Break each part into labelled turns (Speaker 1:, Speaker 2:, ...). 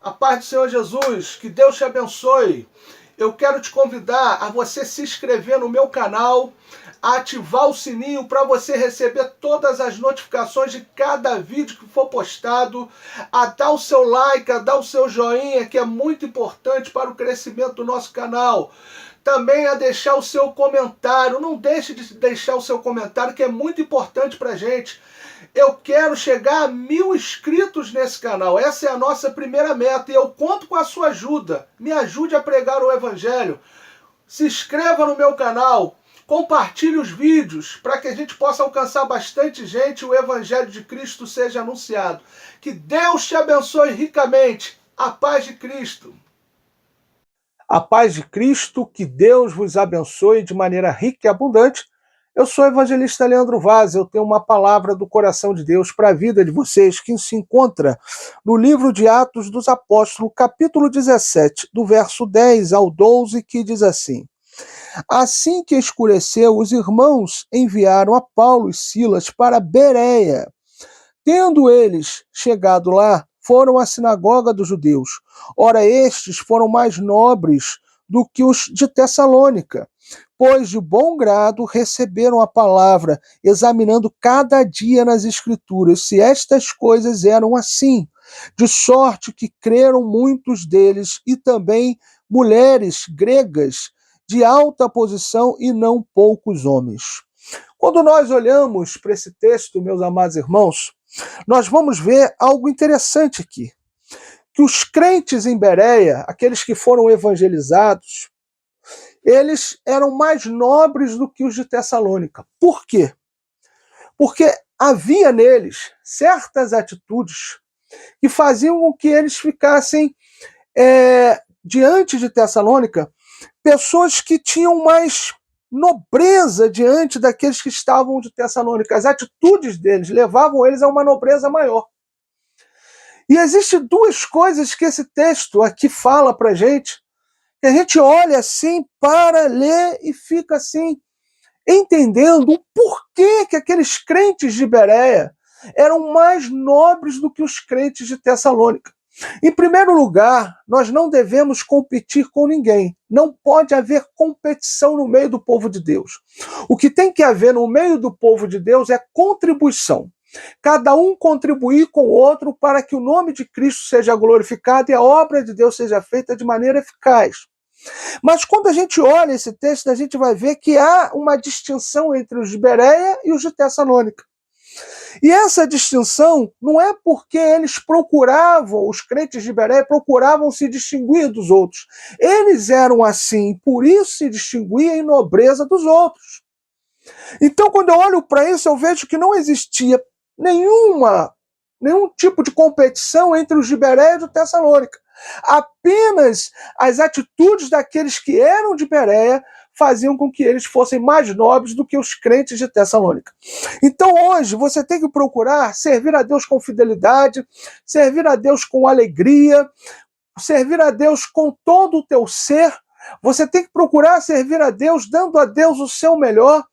Speaker 1: A paz do Senhor Jesus, que Deus te abençoe. Eu quero te convidar a você se inscrever no meu canal, a ativar o sininho para você receber todas as notificações de cada vídeo que for postado, a dar o seu like, a dar o seu joinha, que é muito importante para o crescimento do nosso canal. Também a deixar o seu comentário. Não deixe de deixar o seu comentário, que é muito importante para a gente. Eu quero chegar a 1000 inscritos nesse canal. Essa é a nossa primeira meta e eu conto com a sua ajuda. Me ajude a pregar o Evangelho. Se inscreva no meu canal. Compartilhe os vídeos para que a gente possa alcançar bastante gente e o Evangelho de Cristo seja anunciado. Que Deus te abençoe ricamente. A paz de Cristo. A paz de Cristo, que Deus vos abençoe de maneira rica e abundante. Eu sou o evangelista Leandro Vaz, eu tenho uma palavra do coração de Deus para a vida de vocês, que se encontra no livro de Atos dos Apóstolos, capítulo 17, do verso 10 ao 12, que diz assim: Assim que escureceu, os irmãos enviaram a Paulo e Silas para Bereia. Tendo eles chegado lá, foram à sinagoga dos judeus. Ora, estes foram mais nobres do que os de Tessalônica, pois de bom grado receberam a palavra, examinando cada dia nas Escrituras se estas coisas eram assim, de sorte que creram muitos deles e também mulheres gregas de alta posição e não poucos homens. Quando nós olhamos para esse texto, meus amados irmãos, nós vamos ver algo interessante aqui. Que os crentes em Bereia, aqueles que foram evangelizados, eles eram mais nobres do que os de Tessalônica. Por quê? Porque havia neles certas atitudes que faziam com que eles ficassem diante de Tessalônica, pessoas que tinham mais nobreza diante daqueles que estavam de Tessalônica. As atitudes deles levavam eles a uma nobreza maior. E existem duas coisas que esse texto aqui fala pra gente, que a gente olha assim, para ler e fica assim, entendendo o porquê que aqueles crentes de Bereia eram mais nobres do que os crentes de Tessalônica. Em primeiro lugar, nós não devemos competir com ninguém. Não pode haver competição no meio do povo de Deus. O que tem que haver no meio do povo de Deus é contribuição. Cada um contribuir com o outro para que o nome de Cristo seja glorificado e a obra de Deus seja feita de maneira eficaz. Mas quando a gente olha esse texto, a gente vai ver que há uma distinção entre os de Bereia e os de Tessalônica. E essa distinção não é porque eles procuravam, os crentes de Bereia procuravam se distinguir dos outros. Eles eram assim, por isso se distinguiam em nobreza dos outros. Então, quando eu olho para isso, eu vejo que não existia nenhum tipo de competição entre os de Bereia e os de Tessalônica. Apenas as atitudes daqueles que eram de Bereia faziam com que eles fossem mais nobres do que os crentes de Tessalônica. Então hoje você tem que procurar servir a Deus com fidelidade, servir a Deus com alegria, servir a Deus com todo o teu ser. Você tem que procurar servir a Deus dando a Deus o seu melhor,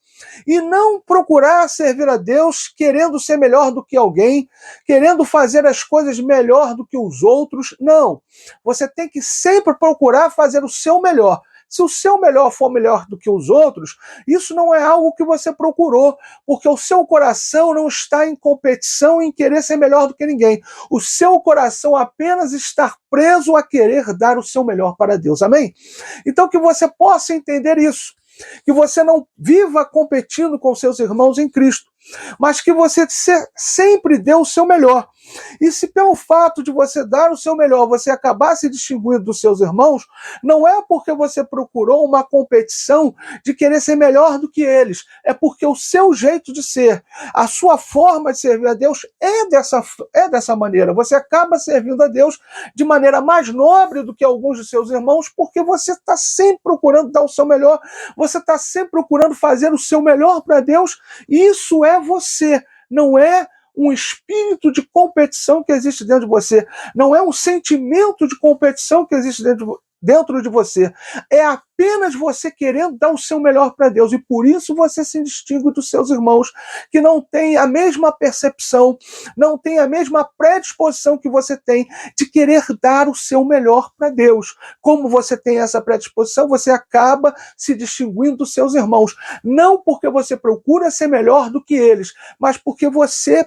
Speaker 1: e não procurar servir a Deus querendo ser melhor do que alguém, querendo fazer as coisas melhor do que os outros. Não. Você tem que sempre procurar fazer o seu melhor. Se o seu melhor for melhor do que os outros, isso não é algo que você procurou, porque o seu coração não está em competição em querer ser melhor do que ninguém. O seu coração apenas está preso a querer dar o seu melhor para Deus. Amém? Então que você possa entender isso. Que você não viva competindo com seus irmãos em Cristo, mas que você sempre dê o seu melhor. E se pelo fato de você dar o seu melhor, você acabar se distinguindo dos seus irmãos, não é porque você procurou uma competição de querer ser melhor do que eles, é porque o seu jeito de ser, a sua forma de servir a Deus é dessa maneira. Você acaba servindo a Deus de maneira mais nobre do que alguns de seus irmãos, porque você está sempre procurando dar o seu melhor, você está sempre procurando fazer o seu melhor para Deus, e isso é você, não é um espírito de competição que existe dentro de você, não é um sentimento de competição que existe dentro de você. É apenas você querendo dar o seu melhor para Deus. E por isso você se distingue dos seus irmãos que não têm a mesma percepção, não têm a mesma predisposição que você tem de querer dar o seu melhor para Deus. Como você tem essa predisposição, você acaba se distinguindo dos seus irmãos. Não porque você procura ser melhor do que eles, mas porque você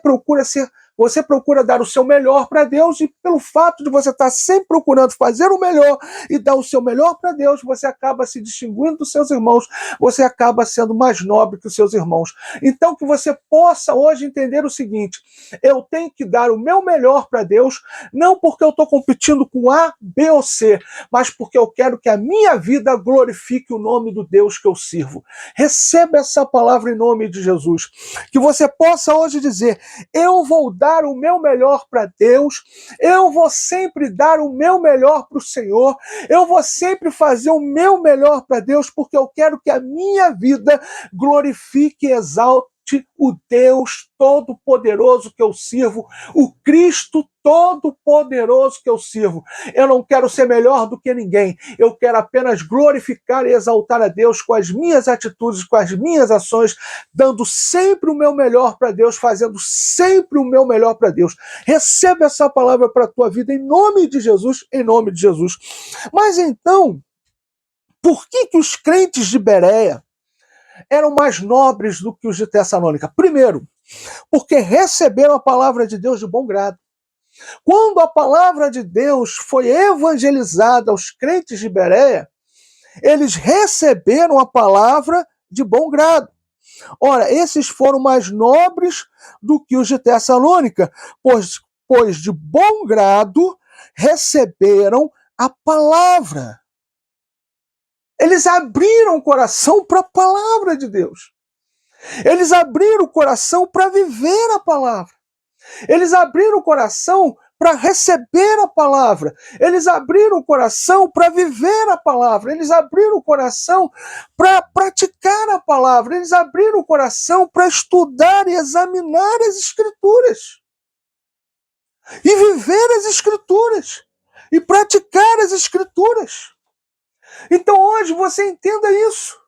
Speaker 1: procura dar o seu melhor para Deus, e pelo fato de você estar sempre procurando fazer o melhor e dar o seu melhor para Deus, você acaba se distinguindo dos seus irmãos, você acaba sendo mais nobre que os seus irmãos. Então que você possa hoje entender o seguinte: eu tenho que dar o meu melhor para Deus, não porque eu estou competindo com A, B ou C, mas porque eu quero que a minha vida glorifique o nome do Deus que eu sirvo. Receba essa palavra em nome de Jesus. Que você possa hoje dizer: eu vou dar o meu melhor para Deus, eu vou sempre dar o meu melhor para o Senhor, eu vou sempre fazer o meu melhor para Deus, porque eu quero que a minha vida glorifique e exalte o Deus Todo-Poderoso que eu sirvo, o Cristo Todo-Poderoso que eu sirvo. Eu não quero ser melhor do que ninguém, eu quero apenas glorificar e exaltar a Deus com as minhas atitudes, com as minhas ações, dando sempre o meu melhor para Deus, fazendo sempre o meu melhor para Deus. Receba essa palavra para a tua vida em nome de Jesus, em nome de Jesus. Mas então, por que os crentes de Bereia eram mais nobres do que os de Tessalônica? Primeiro, porque receberam a palavra de Deus de bom grado. Quando a palavra de Deus foi evangelizada aos crentes de Bereia, eles receberam a palavra de bom grado. Ora, esses foram mais nobres do que os de Tessalônica, pois de bom grado receberam a palavra. Eles abriram o coração para a palavra de Deus. Eles abriram o coração para viver a palavra. Eles abriram o coração para receber a palavra. Eles abriram o coração para viver a palavra. Eles abriram o coração para praticar a palavra. Eles abriram o coração para estudar e examinar as Escrituras. E viver as Escrituras. E praticar as Escrituras. Então hoje você entenda isso.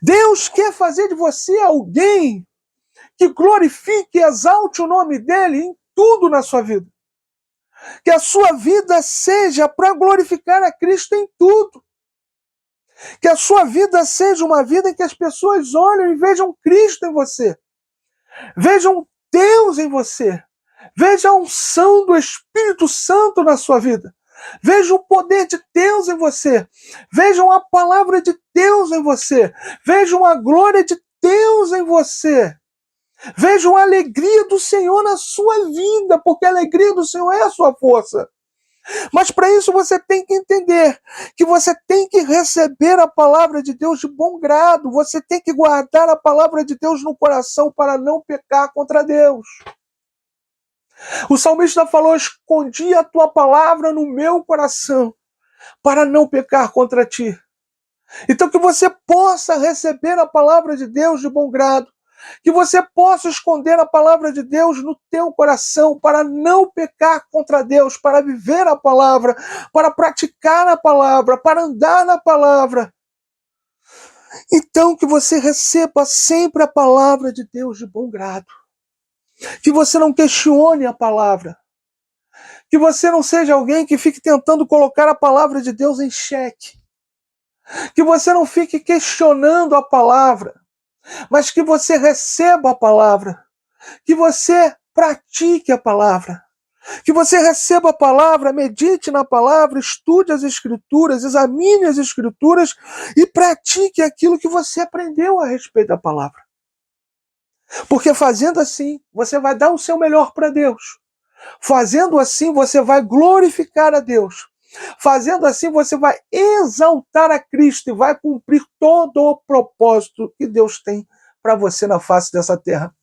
Speaker 1: Deus quer fazer de você alguém que glorifique e exalte o nome dele em tudo na sua vida. Que a sua vida seja para glorificar a Cristo em tudo. Que a sua vida seja uma vida em que as pessoas olhem e vejam Cristo em você. Vejam Deus em você. Vejam a unção do Espírito Santo na sua vida. Vejam o poder de Deus em você. Vejam a palavra de Deus em você. Vejam a glória de Deus em você. Vejam a alegria do Senhor na sua vida, porque a alegria do Senhor é a sua força. Mas para isso você tem que entender que você tem que receber a palavra de Deus de bom grado. Você tem que guardar a palavra de Deus no coração para não pecar contra Deus. O salmista falou: escondi a tua palavra no meu coração para não pecar contra ti. Então que você possa receber a palavra de Deus de bom grado. Que você possa esconder a palavra de Deus no teu coração para não pecar contra Deus, para viver a palavra, para praticar a palavra, para andar na palavra. Então que você receba sempre a palavra de Deus de bom grado. Que você não questione a palavra. Que você não seja alguém que fique tentando colocar a palavra de Deus em xeque. Que você não fique questionando a palavra, mas que você receba a palavra, que você pratique a palavra, que você receba a palavra, medite na palavra, estude as Escrituras, examine as Escrituras e pratique aquilo que você aprendeu a respeito da palavra. Porque fazendo assim, você vai dar o seu melhor para Deus. Fazendo assim, você vai glorificar a Deus. Fazendo assim, você vai exaltar a Cristo e vai cumprir todo o propósito que Deus tem para você na face dessa terra.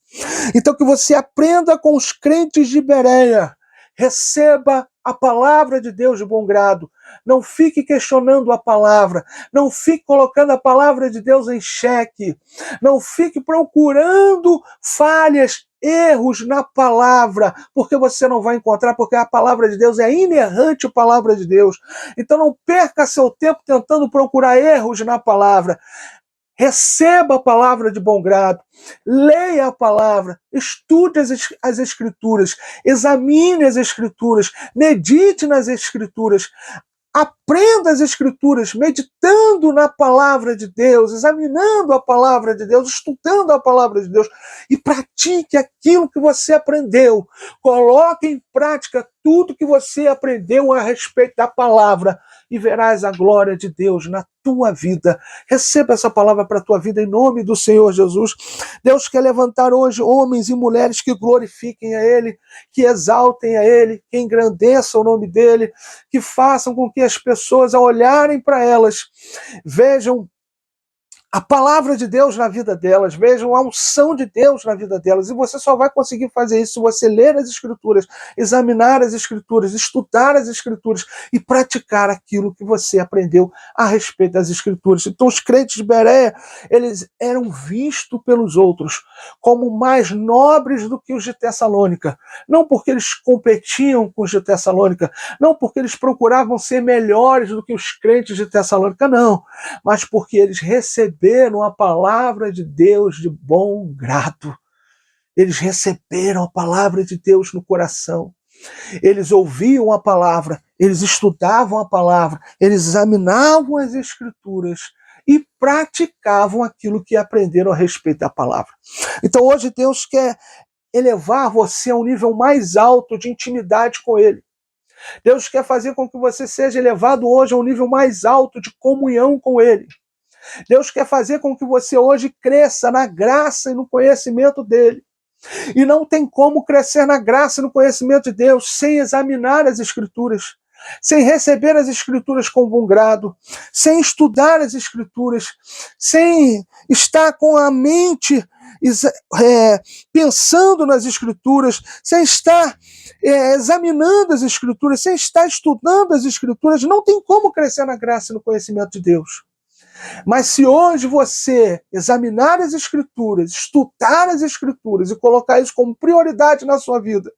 Speaker 1: Então que você aprenda com os crentes de Bereia. Receba a palavra de Deus de bom grado. Não fique questionando a palavra. Não fique colocando a palavra de Deus em xeque. Não fique procurando falhas erros na palavra, porque você não vai encontrar, porque a palavra de Deus é inerrante, a palavra de Deus. Então não perca seu tempo tentando procurar erros na palavra. Receba a palavra de bom grado, leia a palavra, estude as Escrituras, examine as Escrituras, medite nas Escrituras, aprenda as Escrituras, meditando na palavra de Deus, examinando a palavra de Deus, estudando a palavra de Deus, e pratique aquilo que você aprendeu. Coloque em prática tudo que você aprendeu a respeito da palavra e verás a glória de Deus na tua vida. Receba essa palavra para a tua vida em nome do Senhor Jesus. Deus quer levantar hoje homens e mulheres que glorifiquem a Ele, que exaltem a Ele, que engrandeçam o nome dEle, que façam com que as pessoas, ao olharem para elas, vejam a palavra de Deus na vida delas, vejam a unção de Deus na vida delas. E você só vai conseguir fazer isso se você ler as Escrituras, examinar as Escrituras, estudar as Escrituras e praticar aquilo que você aprendeu a respeito das Escrituras. Então os crentes de Bereia, eles eram vistos pelos outros como mais nobres do que os de Tessalônica. Não porque eles competiam com os de Tessalônica, não porque eles procuravam ser melhores do que os crentes de Tessalônica, não, mas porque eles receberam a palavra de Deus de bom grado. Eles receberam a palavra de Deus no coração. Eles ouviam a palavra, eles estudavam a palavra, eles examinavam as Escrituras e praticavam aquilo que aprenderam a respeito da palavra. Então hoje Deus quer elevar você a um nível mais alto de intimidade com Ele. Deus quer fazer com que você seja elevado hoje a um nível mais alto de comunhão com Ele. Deus quer fazer com que você hoje cresça na graça e no conhecimento dele. E não tem como crescer na graça e no conhecimento de Deus sem examinar as Escrituras, sem receber as Escrituras com bom grado, sem estudar as Escrituras, sem estar com a mente pensando nas Escrituras, sem estar examinando as Escrituras, sem estar estudando as Escrituras. Não tem como crescer na graça e no conhecimento de Deus. Mas se hoje você examinar as Escrituras, estudar as Escrituras e colocar isso como prioridade na sua vida,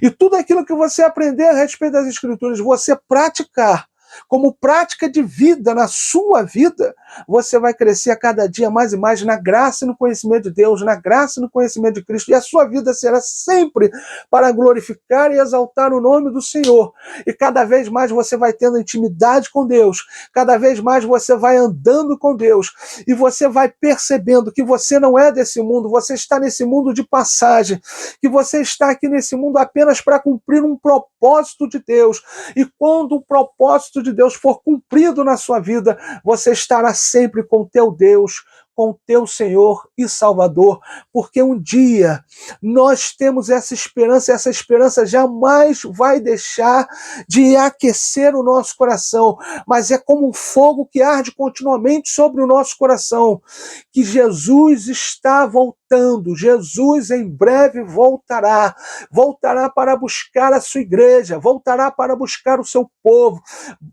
Speaker 1: e tudo aquilo que você aprender a respeito das Escrituras, você praticar como prática de vida na sua vida, você vai crescer a cada dia mais e mais na graça e no conhecimento de Deus, na graça e no conhecimento de Cristo, e a sua vida será sempre para glorificar e exaltar o nome do Senhor. E cada vez mais você vai tendo intimidade com Deus, cada vez mais você vai andando com Deus, e você vai percebendo que você não é desse mundo, você está nesse mundo de passagem, que você está aqui nesse mundo apenas para cumprir um propósito de Deus, e quando o propósito de Deus for cumprido na sua vida, você estará sempre com teu Deus, com teu Senhor e Salvador, porque um dia nós temos essa esperança jamais vai deixar de aquecer o nosso coração, mas é como um fogo que arde continuamente sobre o nosso coração, que Jesus está voltando, Jesus em breve voltará para buscar a sua igreja, voltará para buscar o seu povo,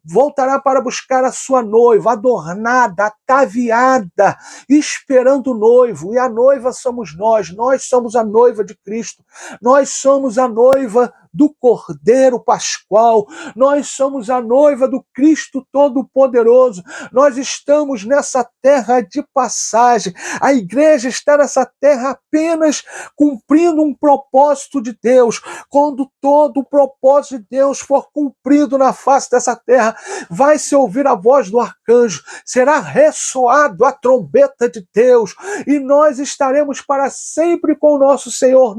Speaker 1: voltará para buscar a sua noiva, adornada, ataviada, esperando o noivo, e a noiva somos nós somos a noiva de Cristo, nós somos a noiva do Cordeiro Pascual, nós somos a noiva do Cristo Todo-Poderoso, nós estamos nessa terra de passagem, a igreja está nessa terra apenas cumprindo um propósito de Deus. Quando todo o propósito de Deus for cumprido na face dessa terra, vai se ouvir a voz do arcanjo, será ressoado a trombeta de Deus, e nós estaremos para sempre com o nosso Senhor,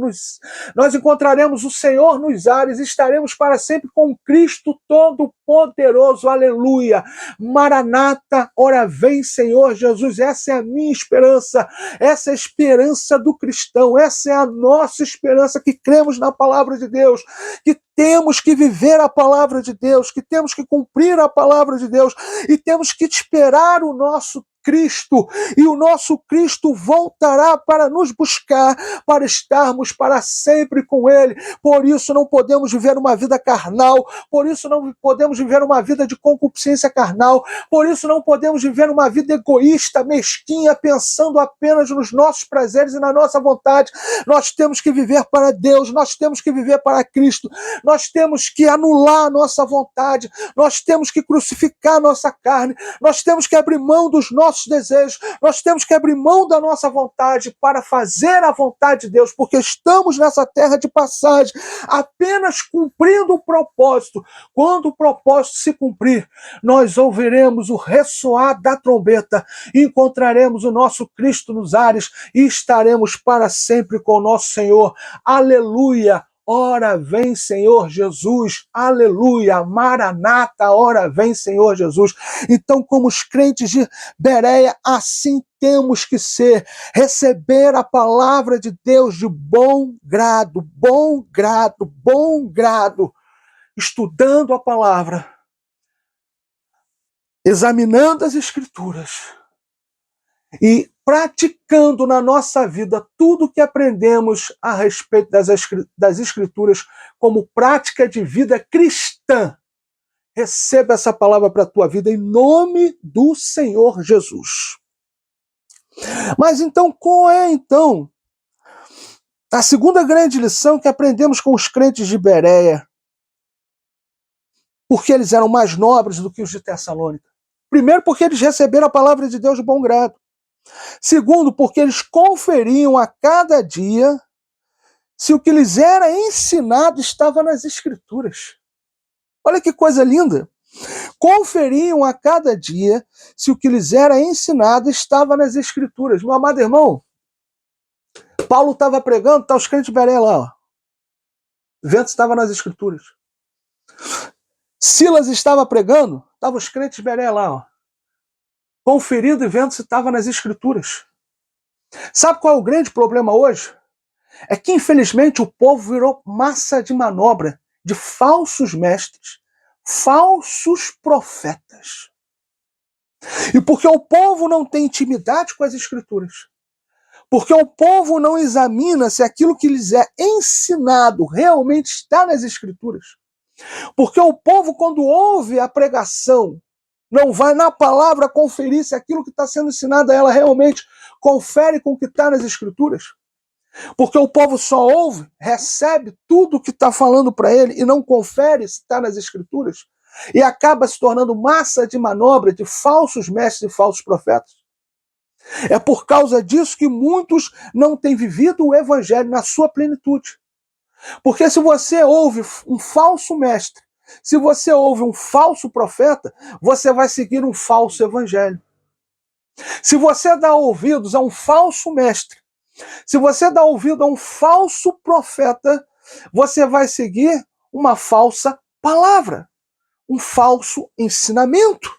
Speaker 1: nós encontraremos o Senhor nos ares, estaremos para sempre com Cristo Todo-Poderoso, aleluia, Maranata, ora vem Senhor Jesus. Essa é a minha esperança, essa é a esperança do cristão, essa é a nossa esperança, que cremos na palavra de Deus, que temos que viver a palavra de Deus, que temos que cumprir a palavra de Deus, e temos que esperar o nosso Cristo, e o nosso Cristo voltará para nos buscar, para estarmos para sempre com Ele. Por isso não podemos viver uma vida carnal, por isso não podemos viver uma vida de concupiscência carnal, por isso não podemos viver uma vida egoísta, mesquinha, pensando apenas nos nossos prazeres e na nossa vontade. Nós temos que viver para Deus, nós temos que viver para Cristo, nós temos que anular a nossa vontade, nós temos que crucificar a nossa carne, nós temos que abrir mão dos nossos desejos, nós temos que abrir mão da nossa vontade para fazer a vontade de Deus, porque estamos nessa terra de passagem, apenas cumprindo o propósito. Quando o propósito se cumprir, nós ouviremos o ressoar da trombeta, encontraremos o nosso Cristo nos ares e estaremos para sempre com o nosso Senhor. Aleluia! Ora vem, Senhor Jesus, aleluia, Maranata, ora vem, Senhor Jesus. Então, como os crentes de Bereia, assim temos que ser, receber a palavra de Deus de bom grado, bom grado, bom grado, estudando a palavra, examinando as Escrituras e praticando na nossa vida tudo que aprendemos a respeito das Escrituras como prática de vida cristã. Receba essa palavra para a tua vida em nome do Senhor Jesus. Mas então, qual é então a segunda grande lição que aprendemos com os crentes de Bereia? Porque eles eram mais nobres do que os de Tessalônica. Primeiro, porque eles receberam a palavra de Deus de bom grado. Segundo, porque eles conferiam a cada dia se o que lhes era ensinado estava nas Escrituras. Olha que coisa linda! Conferiam a cada dia se o que lhes era ensinado estava nas Escrituras. Meu amado irmão, Paulo estava pregando, tá os crentes de Bereia lá, ó. O vento estava nas Escrituras. Silas estava pregando, estavam os crentes de Bereia lá, ó. Conferindo e vendo se estava nas Escrituras. Sabe qual é o grande problema hoje? É que, infelizmente, o povo virou massa de manobra de falsos mestres, falsos profetas. E porque o povo não tem intimidade com as Escrituras, porque o povo não examina se aquilo que lhes é ensinado realmente está nas Escrituras, porque o povo, quando ouve a pregação, não vai na palavra conferir se aquilo que está sendo ensinado a ela realmente confere com o que está nas Escrituras. Porque o povo só ouve, recebe tudo o que está falando para ele e não confere se está nas Escrituras. E acaba se tornando massa de manobra de falsos mestres e falsos profetas. É por causa disso que muitos não têm vivido o Evangelho na sua plenitude. Porque se você ouve um falso mestre, se você ouve um falso profeta, você vai seguir um falso evangelho. Se você dá ouvidos a um falso mestre, se você dá ouvido a um falso profeta, você vai seguir uma falsa palavra, um falso ensinamento.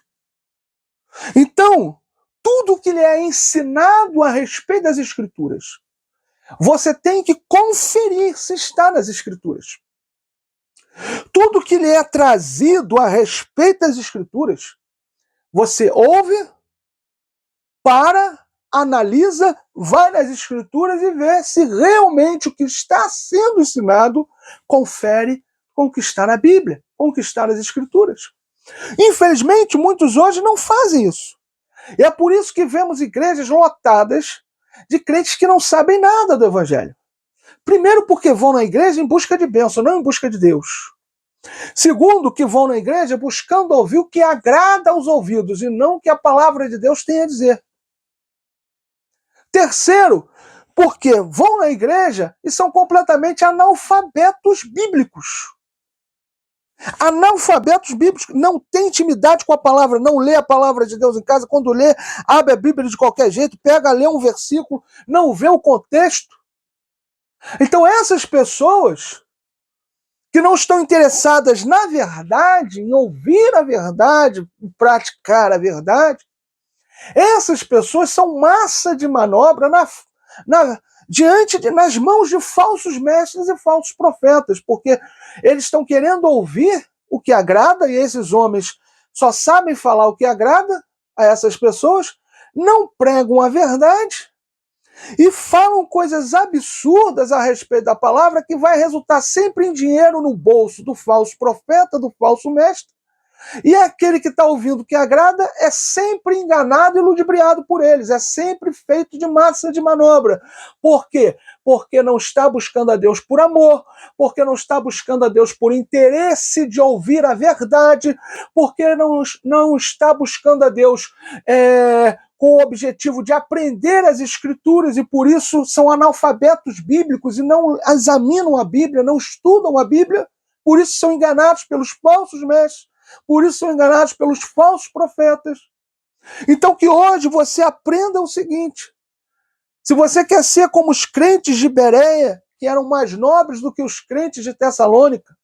Speaker 1: Então, tudo que lhe é ensinado a respeito das Escrituras, você tem que conferir se está nas Escrituras. Tudo que lhe é trazido a respeito das Escrituras, você ouve, analisa, vai nas Escrituras e vê se realmente o que está sendo ensinado confere com o que está na Bíblia, com o que está nas Escrituras. Infelizmente, muitos hoje não fazem isso. E é por isso que vemos igrejas lotadas de crentes que não sabem nada do Evangelho. Primeiro, porque vão na igreja em busca de bênção, não em busca de Deus. Segundo, que vão na igreja buscando ouvir o que agrada aos ouvidos e não o que a palavra de Deus tem a dizer. Terceiro, porque vão na igreja e são completamente analfabetos bíblicos. Analfabetos bíblicos, não têm intimidade com a palavra, não lê a palavra de Deus em casa, quando lê, abre a Bíblia de qualquer jeito, pega, lê um versículo, não vê o contexto. Então essas pessoas que não estão interessadas na verdade, em ouvir a verdade, em praticar a verdade, essas pessoas são massa de manobra nas mãos de falsos mestres e falsos profetas, porque eles estão querendo ouvir o que agrada, e esses homens só sabem falar o que agrada a essas pessoas, não pregam a verdade e falam coisas absurdas a respeito da palavra que vai resultar sempre em dinheiro no bolso do falso profeta, do falso mestre. E aquele que está ouvindo o que agrada é sempre enganado e ludibriado por eles, é sempre feito de massa de manobra. Por quê? Porque não está buscando a Deus por amor, porque não está buscando a Deus por interesse de ouvir a verdade, porque não está buscando a Deus com o objetivo de aprender as Escrituras e por isso são analfabetos bíblicos e não examinam a Bíblia, não estudam a Bíblia, por isso são enganados pelos falsos mestres. Por isso são enganados pelos falsos profetas. Então que hoje você aprenda o seguinte: se você quer ser como os crentes de Bereia, que eram mais nobres do que os crentes de Tessalônica,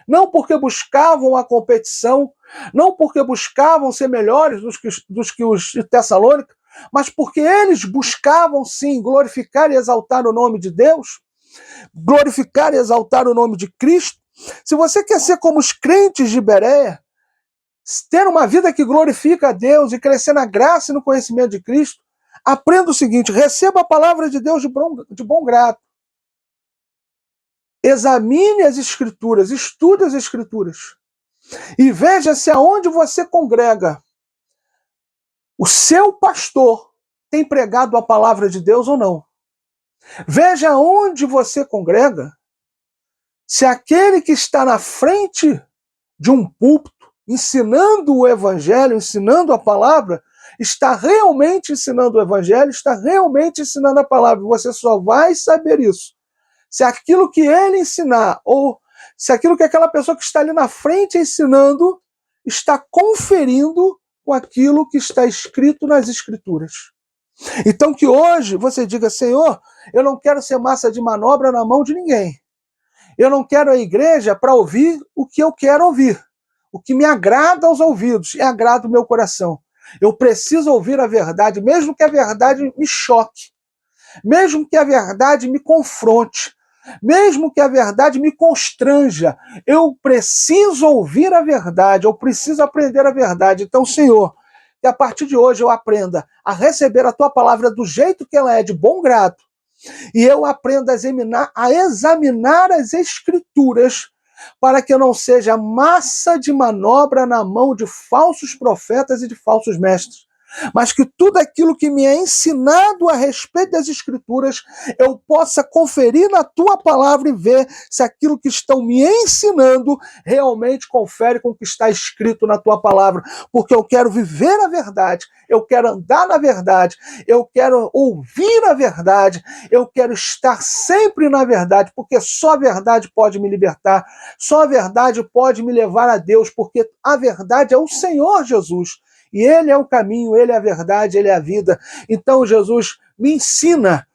Speaker 1: não porque buscavam a competição, não porque buscavam ser melhores dos que os de Tessalônica, mas porque eles buscavam sim glorificar e exaltar o nome de Deus, glorificar e exaltar o nome de Cristo. Se você quer ser como os crentes de Bereia, ter uma vida que glorifica a Deus e crescer na graça e no conhecimento de Cristo, aprenda o seguinte: receba a palavra de Deus de bom grado. Examine as Escrituras, estude as Escrituras e veja se aonde você congrega o seu pastor tem pregado a palavra de Deus ou não. Veja aonde você congrega se aquele que está na frente de um púlpito ensinando o evangelho, ensinando a palavra, está realmente ensinando o evangelho, está realmente ensinando a palavra. Você só vai saber isso se aquilo que ele ensinar, ou se aquilo que aquela pessoa que está ali na frente ensinando, está conferindo com aquilo que está escrito nas Escrituras. Então que hoje você diga: Senhor, eu não quero ser massa de manobra na mão de ninguém. Eu não quero a igreja para ouvir o que eu quero ouvir. O que me agrada aos ouvidos e agrada o meu coração. Eu preciso ouvir a verdade, mesmo que a verdade me choque, mesmo que a verdade me confronte, mesmo que a verdade me constranja. Eu preciso ouvir a verdade, eu preciso aprender a verdade. Então, Senhor, que a partir de hoje eu aprenda a receber a Tua palavra do jeito que ela é, de bom grado, e eu aprenda a examinar as Escrituras para que eu não seja massa de manobra na mão de falsos profetas e de falsos mestres, mas que tudo aquilo que me é ensinado a respeito das Escrituras, eu possa conferir na Tua palavra e ver se aquilo que estão me ensinando realmente confere com o que está escrito na Tua palavra, porque eu quero viver a verdade, eu quero andar na verdade, eu quero ouvir a verdade, eu quero estar sempre na verdade, porque só a verdade pode me libertar, só a verdade pode me levar a Deus, porque a verdade é o Senhor Jesus. E Ele é o caminho, Ele é a verdade, Ele é a vida. Então, Jesus, me ensina,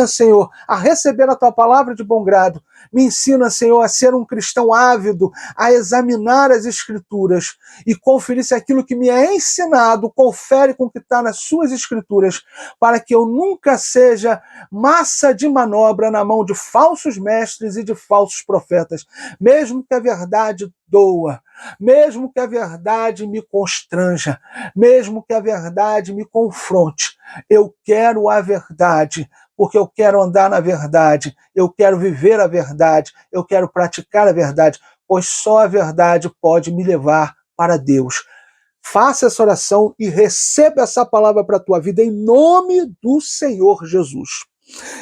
Speaker 1: Senhor, a receber a Tua palavra de bom grado. Me ensina, Senhor, a ser um cristão ávido, a examinar as Escrituras e conferir se aquilo que me é ensinado confere com o que está nas Suas Escrituras, para que eu nunca seja massa de manobra na mão de falsos mestres e de falsos profetas, mesmo que a verdade doa, mesmo que a verdade me constranja, mesmo que a verdade me confronte. Eu quero a verdade, porque eu quero andar na verdade, eu quero viver a verdade, eu quero praticar a verdade, pois só a verdade pode me levar para Deus. Faça essa oração e receba essa palavra para a tua vida em nome do Senhor Jesus.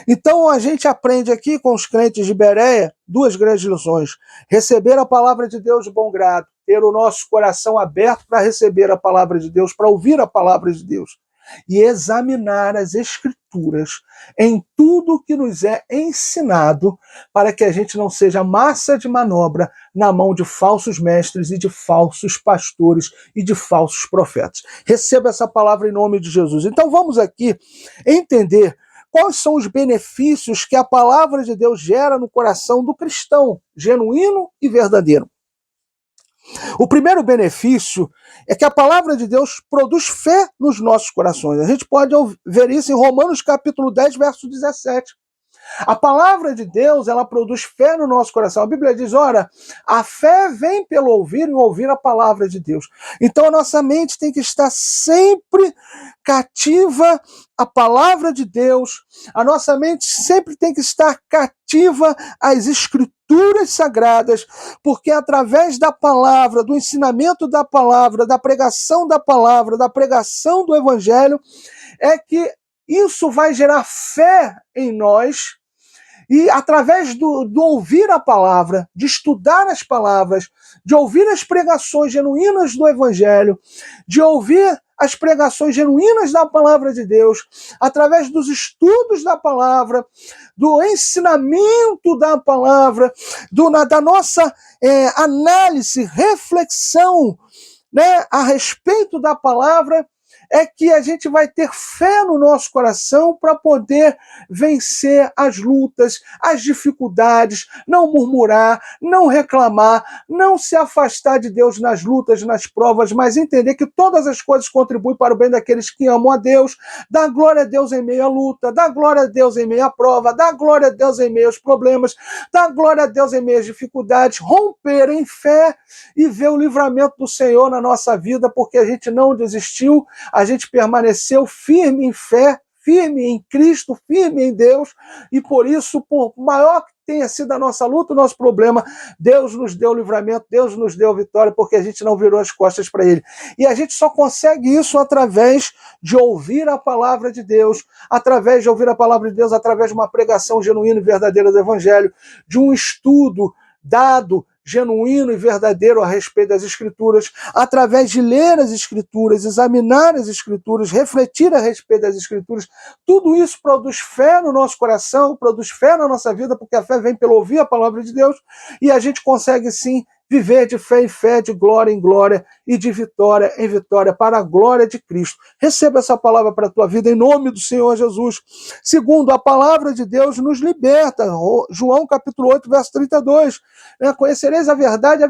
Speaker 1: Então a gente aprende aqui com os crentes de Bereia duas grandes lições: receber a palavra de Deus de bom grado, ter o nosso coração aberto para receber a palavra de Deus, para ouvir a palavra de Deus, e examinar as Escrituras em tudo que nos é ensinado, para que a gente não seja massa de manobra na mão de falsos mestres e de falsos pastores e de falsos profetas. Receba essa palavra em nome de Jesus. Então vamos aqui entender quais são os benefícios que a palavra de Deus gera no coração do cristão genuíno e verdadeiro. O primeiro benefício é que a palavra de Deus produz fé nos nossos corações. A gente pode ver isso em Romanos capítulo 10, verso 17. A palavra de Deus, ela produz fé no nosso coração. A Bíblia diz, ora, a fé vem pelo ouvir e ouvir a palavra de Deus. Então a nossa mente tem que estar sempre cativa à palavra de Deus. A nossa mente sempre tem que estar cativa às escrituras sagradas, porque através da palavra, do ensinamento da palavra, da pregação do evangelho, é que isso vai gerar fé em nós. E através do ouvir a palavra, de estudar as palavras, de ouvir as pregações genuínas do Evangelho, de ouvir as pregações genuínas da palavra de Deus, através dos estudos da palavra, do ensinamento da palavra, da nossa análise, reflexão, né, a respeito da palavra, é que a gente vai ter fé no nosso coração para poder vencer as lutas, as dificuldades, não murmurar, não reclamar, não se afastar de Deus nas lutas, nas provas, mas entender que todas as coisas contribuem para o bem daqueles que amam a Deus, dar glória a Deus em meio à luta, dar glória a Deus em meio à prova, dar glória a Deus em meio aos problemas, dar glória a Deus em meio às dificuldades, romper em fé e ver o livramento do Senhor na nossa vida, porque a gente não desistiu, a gente permaneceu firme em fé, firme em Cristo, firme em Deus, e por isso, por maior que tenha sido a nossa luta, o nosso problema, Deus nos deu livramento, Deus nos deu vitória, porque a gente não virou as costas para Ele. E a gente só consegue isso através de ouvir a palavra de Deus, através de ouvir a palavra de Deus, através de uma pregação genuína e verdadeira do Evangelho, de um estudo dado, genuíno e verdadeiro a respeito das Escrituras, através de ler as Escrituras, examinar as Escrituras, refletir a respeito das Escrituras. Tudo isso produz fé no nosso coração, produz fé na nossa vida, porque a fé vem pelo ouvir a palavra de Deus, e a gente consegue sim viver de fé em fé, de glória em glória e de vitória em vitória, para a glória de Cristo. Receba essa palavra para a tua vida em nome do Senhor Jesus. Segundo, a palavra de Deus nos liberta. João capítulo 8, verso 32. Conhecereis a verdade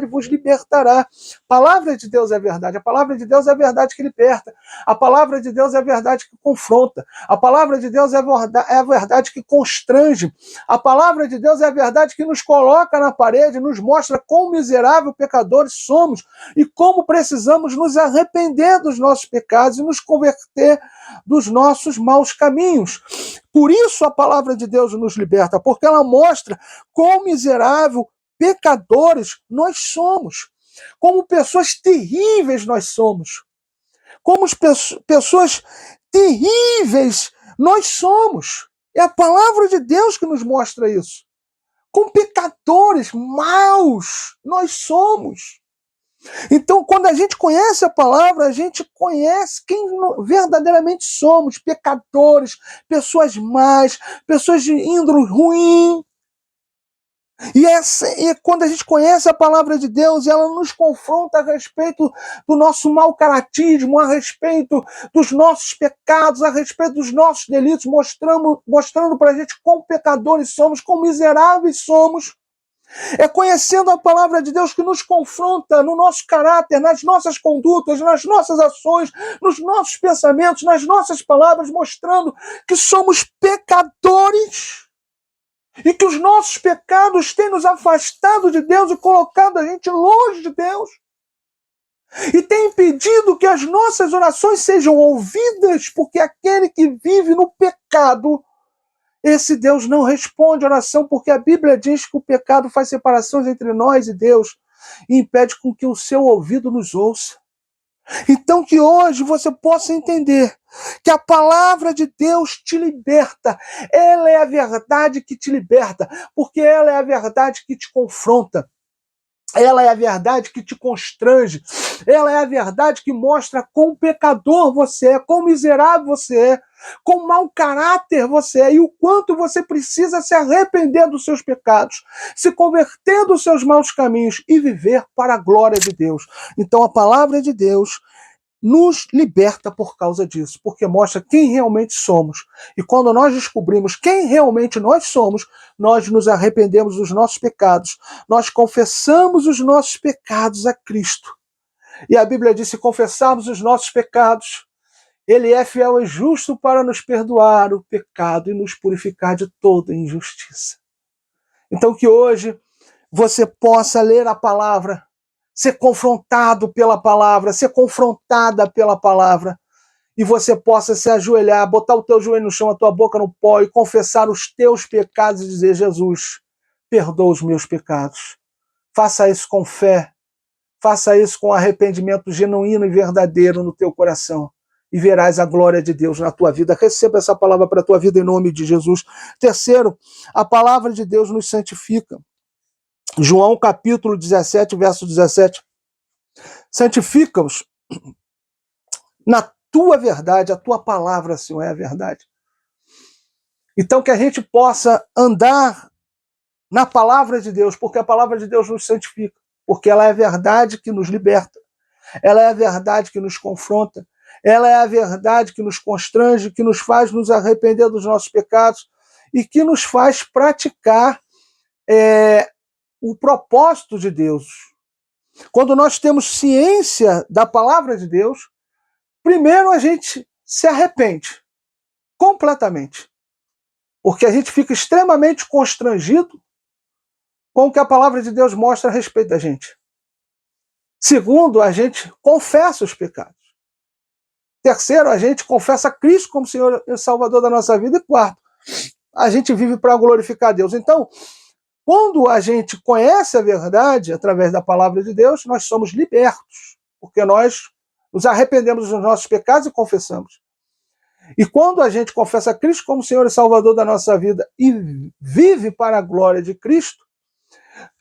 Speaker 1: vos libertará. A palavra de Deus é verdade. A palavra de Deus é a verdade que liberta. A palavra de Deus é a verdade que confronta. A palavra de Deus é a verdade que constrange. A palavra de Deus é a verdade que nos coloca na parede, nos mostra quão miserável pecadores somos e como precisamos nos arrepender dos nossos pecados e nos converter dos nossos maus caminhos. Por isso a palavra de Deus nos liberta, porque ela mostra quão miserável pecadores nós somos, como pessoas terríveis nós somos, como pessoas terríveis nós somos. É a palavra de Deus que nos mostra isso. Com pecadores maus nós somos. Então, quando a gente conhece a palavra, a gente conhece quem verdadeiramente somos, pecadores, pessoas más, pessoas de índole ruim. E quando a gente conhece a palavra de Deus, ela nos confronta a respeito do nosso mau caratismo, a respeito dos nossos pecados, a respeito dos nossos delitos, mostrando para a gente quão pecadores somos, quão miseráveis somos. É conhecendo a palavra de Deus que nos confronta no nosso caráter, nas nossas condutas, nas nossas ações, nos nossos pensamentos, nas nossas palavras, mostrando que somos pecadores e que os nossos pecados têm nos afastado de Deus e colocado a gente longe de Deus. E tem impedido que as nossas orações sejam ouvidas, porque aquele que vive no pecado, esse Deus não responde oração, porque a Bíblia diz que o pecado faz separações entre nós e Deus e impede com que o seu ouvido nos ouça. Então que hoje você possa entender que a palavra de Deus te liberta. Ela é a verdade que te liberta, porque ela é a verdade que te confronta. Ela é a verdade que te constrange. Ela é a verdade que mostra quão pecador você é, quão miserável você é, quão mau caráter você é e o quanto você precisa se arrepender dos seus pecados, se converter dos seus maus caminhos e viver para a glória de Deus. Então a palavra de Deus nos liberta por causa disso, porque mostra quem realmente somos. E quando nós descobrimos quem realmente nós somos, nós nos arrependemos dos nossos pecados, nós confessamos os nossos pecados a Cristo. E a Bíblia diz, se confessarmos os nossos pecados, Ele é fiel e justo para nos perdoar o pecado e nos purificar de toda injustiça. Então que hoje você possa ler a palavra, ser confrontado pela palavra, ser confrontada pela palavra, e você possa se ajoelhar, botar o teu joelho no chão, a tua boca no pó e confessar os teus pecados e dizer: Jesus, perdoa os meus pecados. Faça isso com fé, faça isso com arrependimento genuíno e verdadeiro no teu coração, e verás a glória de Deus na tua vida. Receba essa palavra para a tua vida em nome de Jesus. Terceiro, a palavra de Deus nos santifica. João capítulo 17, verso 17. Santifica-os na tua verdade, a tua palavra, Senhor, é a verdade. Então que a gente possa andar na palavra de Deus, porque a palavra de Deus nos santifica, porque ela é a verdade que nos liberta, ela é a verdade que nos confronta, ela é a verdade que nos constrange, que nos faz nos arrepender dos nossos pecados e que nos faz praticar o propósito de Deus. Quando nós temos ciência da palavra de Deus, primeiro a gente se arrepende completamente, porque a gente fica extremamente constrangido com o que a palavra de Deus mostra a respeito da gente. Segundo, a gente confessa os pecados. Terceiro, a gente confessa Cristo como Senhor e Salvador da nossa vida. E quarto, a gente vive para glorificar Deus. Então, quando a gente conhece a verdade através da palavra de Deus, nós somos libertos, porque nós nos arrependemos dos nossos pecados e confessamos. E quando a gente confessa Cristo como Senhor e Salvador da nossa vida e vive para a glória de Cristo,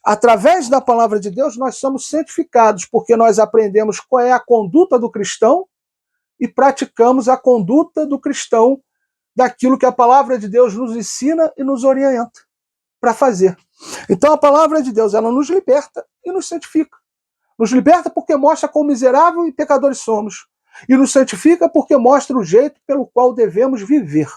Speaker 1: através da palavra de Deus, nós somos santificados, porque nós aprendemos qual é a conduta do cristão e praticamos a conduta do cristão daquilo que a palavra de Deus nos ensina e nos orienta para fazer. Então a palavra de Deus, ela nos liberta e nos santifica. Nos liberta porque mostra quão miserável e pecadores somos. E nos santifica porque mostra o jeito pelo qual devemos viver.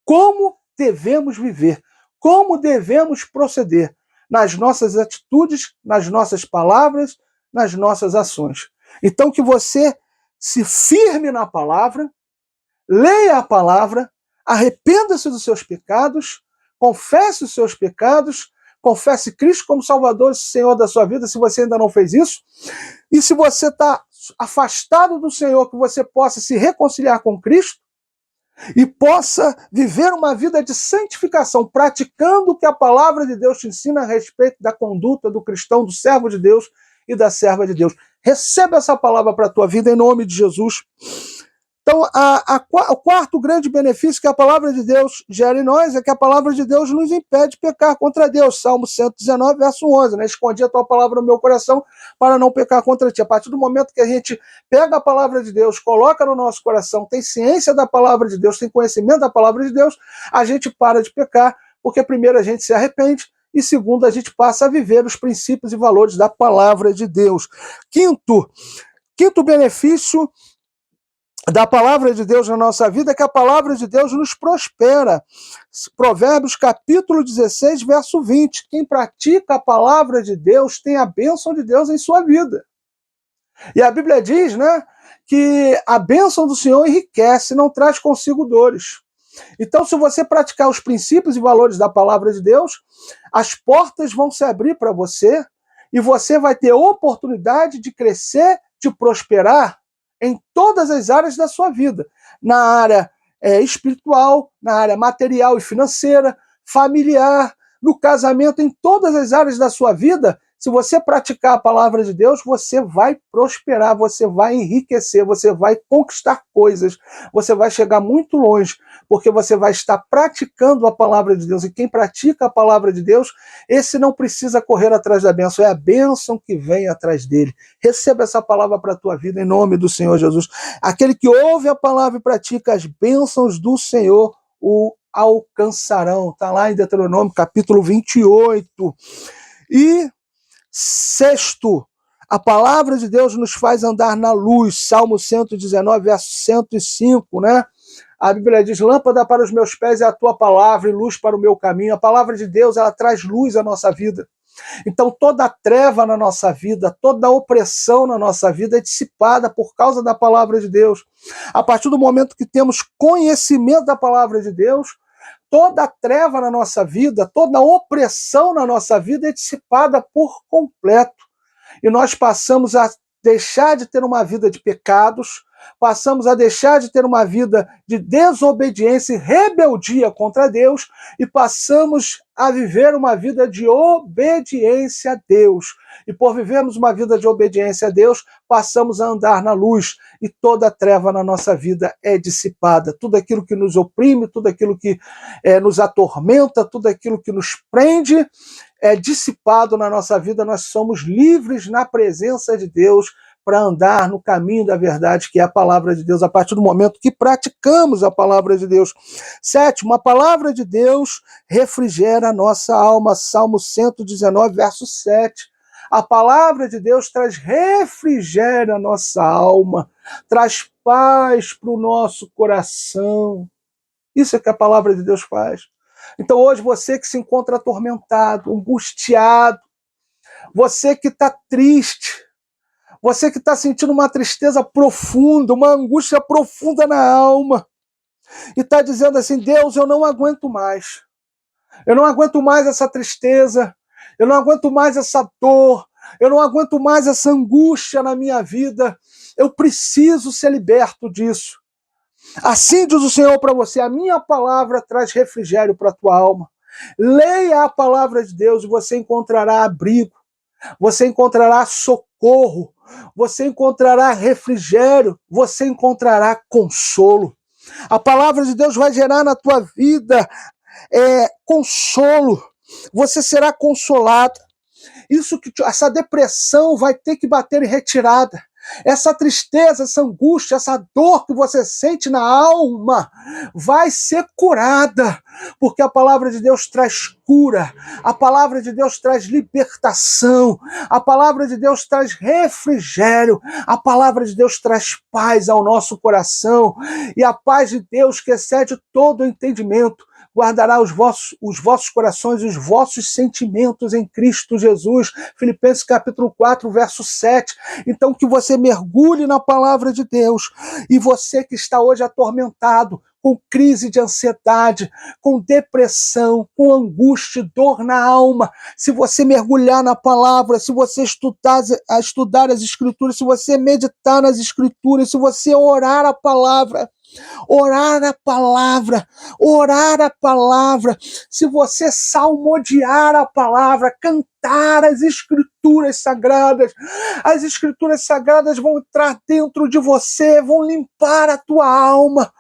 Speaker 1: Como devemos viver. Como devemos proceder nas nossas atitudes, nas nossas palavras, nas nossas ações. Então que você se firme na palavra, leia a palavra, arrependa-se dos seus pecados, confesse os seus pecados, confesse Cristo como Salvador e Senhor da sua vida, se você ainda não fez isso. E se você está afastado do Senhor, que você possa se reconciliar com Cristo e possa viver uma vida de santificação, praticando o que a palavra de Deus te ensina a respeito da conduta do cristão, do servo de Deus e da serva de Deus. Receba essa palavra para a tua vida em nome de Jesus. Então, o quarto grande benefício que a palavra de Deus gera em nós é que a palavra de Deus nos impede de pecar contra Deus. Salmo 119, verso 11. Né? Escondi a tua palavra no meu coração para não pecar contra ti. A partir do momento que a gente pega a palavra de Deus, coloca no nosso coração, tem ciência da palavra de Deus, tem conhecimento da palavra de Deus, a gente para de pecar, porque primeiro a gente se arrepende e segundo a gente passa a viver os princípios e valores da palavra de Deus. Quinto benefício da palavra de Deus na nossa vida é que a palavra de Deus nos prospera. Provérbios capítulo 16, verso 20. Quem pratica a palavra de Deus tem a bênção de Deus em sua vida. E a Bíblia diz, né, que a bênção do Senhor enriquece, não traz consigo dores. Então, se você praticar os princípios e valores da palavra de Deus, as portas vão se abrir para você e você vai ter oportunidade de crescer, de prosperar em todas as áreas da sua vida. Na área espiritual, na área material e financeira, familiar, no casamento, em todas as áreas da sua vida. Se você praticar a palavra de Deus, você vai prosperar, você vai enriquecer, você vai conquistar coisas, você vai chegar muito longe, porque você vai estar praticando a palavra de Deus. E quem pratica a palavra de Deus, esse não precisa correr atrás da bênção, é a bênção que vem atrás dele. Receba essa palavra para a tua vida em nome do Senhor Jesus. Aquele que ouve a palavra e pratica as bênçãos do Senhor o alcançarão. Está lá em Deuteronômio capítulo 28. E sexto, a palavra de Deus nos faz andar na luz. Salmo 119, verso 105, né? A Bíblia diz: lâmpada para os meus pés é a tua palavra e luz para o meu caminho. A palavra de Deus, ela traz luz à nossa vida. Então toda treva na nossa vida, toda opressão na nossa vida é dissipada por causa da palavra de Deus. A partir do momento que temos conhecimento da palavra de Deus, toda treva na nossa vida, toda opressão na nossa vida é dissipada por completo. E nós passamos a deixar de ter uma vida de pecados, passamos a deixar de ter uma vida de desobediência e rebeldia contra Deus e passamos a viver uma vida de obediência a Deus. E por vivermos uma vida de obediência a Deus, passamos a andar na luz e toda treva na nossa vida é dissipada. Tudo aquilo que nos oprime, tudo aquilo que nos atormenta, tudo aquilo que nos prende é dissipado na nossa vida. Nós somos livres na presença de Deus para andar no caminho da verdade, que é a palavra de Deus, a partir do momento que praticamos a palavra de Deus. Sétimo, a palavra de Deus refrigera a nossa alma. Salmo 119, verso 7. A palavra de Deus traz refrigério à nossa alma, traz paz para o nosso coração. Isso é que a palavra de Deus faz. Então hoje você que se encontra atormentado, angustiado, você que está triste, você que está sentindo uma tristeza profunda, uma angústia profunda na alma, e está dizendo assim: Deus, eu não aguento mais. Eu não aguento mais essa tristeza, eu não aguento mais essa dor, eu não aguento mais essa angústia na minha vida. Eu preciso ser liberto disso. Assim diz o Senhor para você: a minha palavra traz refrigério para a tua alma. Leia a palavra de Deus e você encontrará abrigo, você encontrará socorro, você encontrará refrigério, você encontrará consolo. A palavra de Deus vai gerar na tua vida consolo. Você será consolado. Essa depressão vai ter que bater em retirada. Essa tristeza, essa angústia, essa dor que você sente na alma vai ser curada, porque a palavra de Deus traz cura, a palavra de Deus traz libertação, a palavra de Deus traz refrigério, a palavra de Deus traz paz ao nosso coração, e a paz de Deus que excede todo o entendimento guardará os vossos corações e os vossos sentimentos em Cristo Jesus. Filipenses capítulo 4, verso 7. Então que você mergulhe na palavra de Deus. E você que está hoje atormentado, com crise de ansiedade, com depressão, com angústia, dor na alma, se você mergulhar na palavra, se você estudar as Escrituras, se você meditar nas Escrituras, se você orar a palavra, se você salmodiar a palavra, cantar as Escrituras Sagradas, as Escrituras Sagradas vão entrar dentro de você, vão limpar a tua alma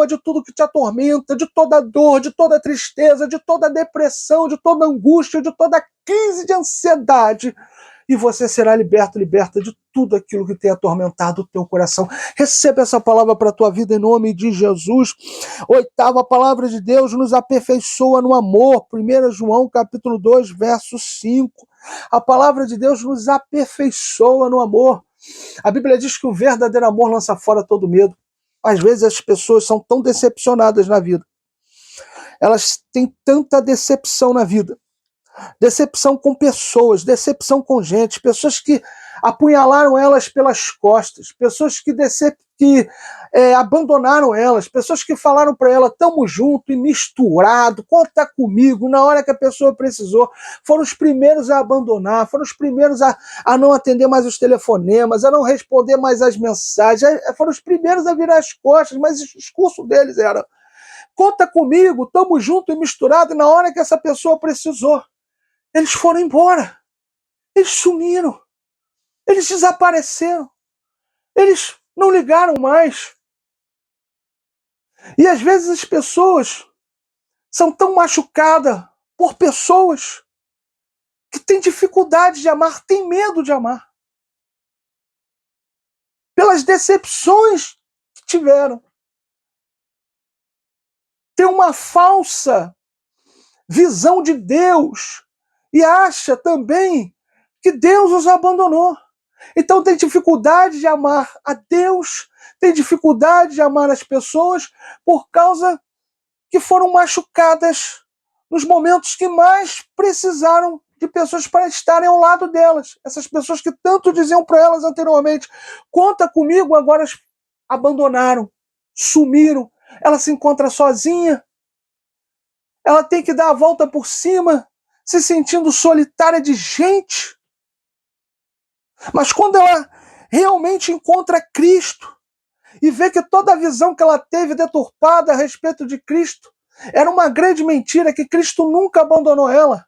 Speaker 1: de tudo que te atormenta, de toda dor, de toda tristeza, de toda depressão, de toda angústia, de toda crise de ansiedade. E você será liberta de tudo aquilo que tem atormentado o teu coração. Receba essa palavra para a tua vida em nome de Jesus. Oitava, a palavra de Deus nos aperfeiçoa no amor. 1 João capítulo 2, verso 5. A palavra de Deus nos aperfeiçoa no amor. A Bíblia diz que o verdadeiro amor lança fora todo medo. Às vezes as pessoas são tão decepcionadas na vida. Elas têm tanta decepção na vida. Decepção com pessoas, decepção com gente, pessoas que apunhalaram elas pelas costas, pessoas que abandonaram elas, pessoas que falaram para ela: tamo junto e misturado, conta comigo, na hora que a pessoa precisou. Foram os primeiros a abandonar, foram os primeiros a não atender mais os telefonemas, a não responder mais as mensagens, foram os primeiros a virar as costas, mas o discurso deles era: conta comigo, tamo junto e misturado, e na hora que essa pessoa precisou, eles foram embora, eles sumiram, eles desapareceram, eles não ligaram mais. E às vezes as pessoas são tão machucadas por pessoas que têm dificuldade de amar, têm medo de amar, pelas decepções que tiveram. Tem uma falsa visão de Deus e acha também que Deus os abandonou. Então tem dificuldade de amar a Deus, tem dificuldade de amar as pessoas por causa que foram machucadas nos momentos que mais precisaram de pessoas para estarem ao lado delas. Essas pessoas que tanto diziam para elas anteriormente, conta comigo, agora abandonaram, sumiram. Ela se encontra sozinha, ela tem que dar a volta por cima, se sentindo solitária de gente. Mas quando ela realmente encontra Cristo e vê que toda a visão que ela teve deturpada a respeito de Cristo era uma grande mentira, que Cristo nunca abandonou ela,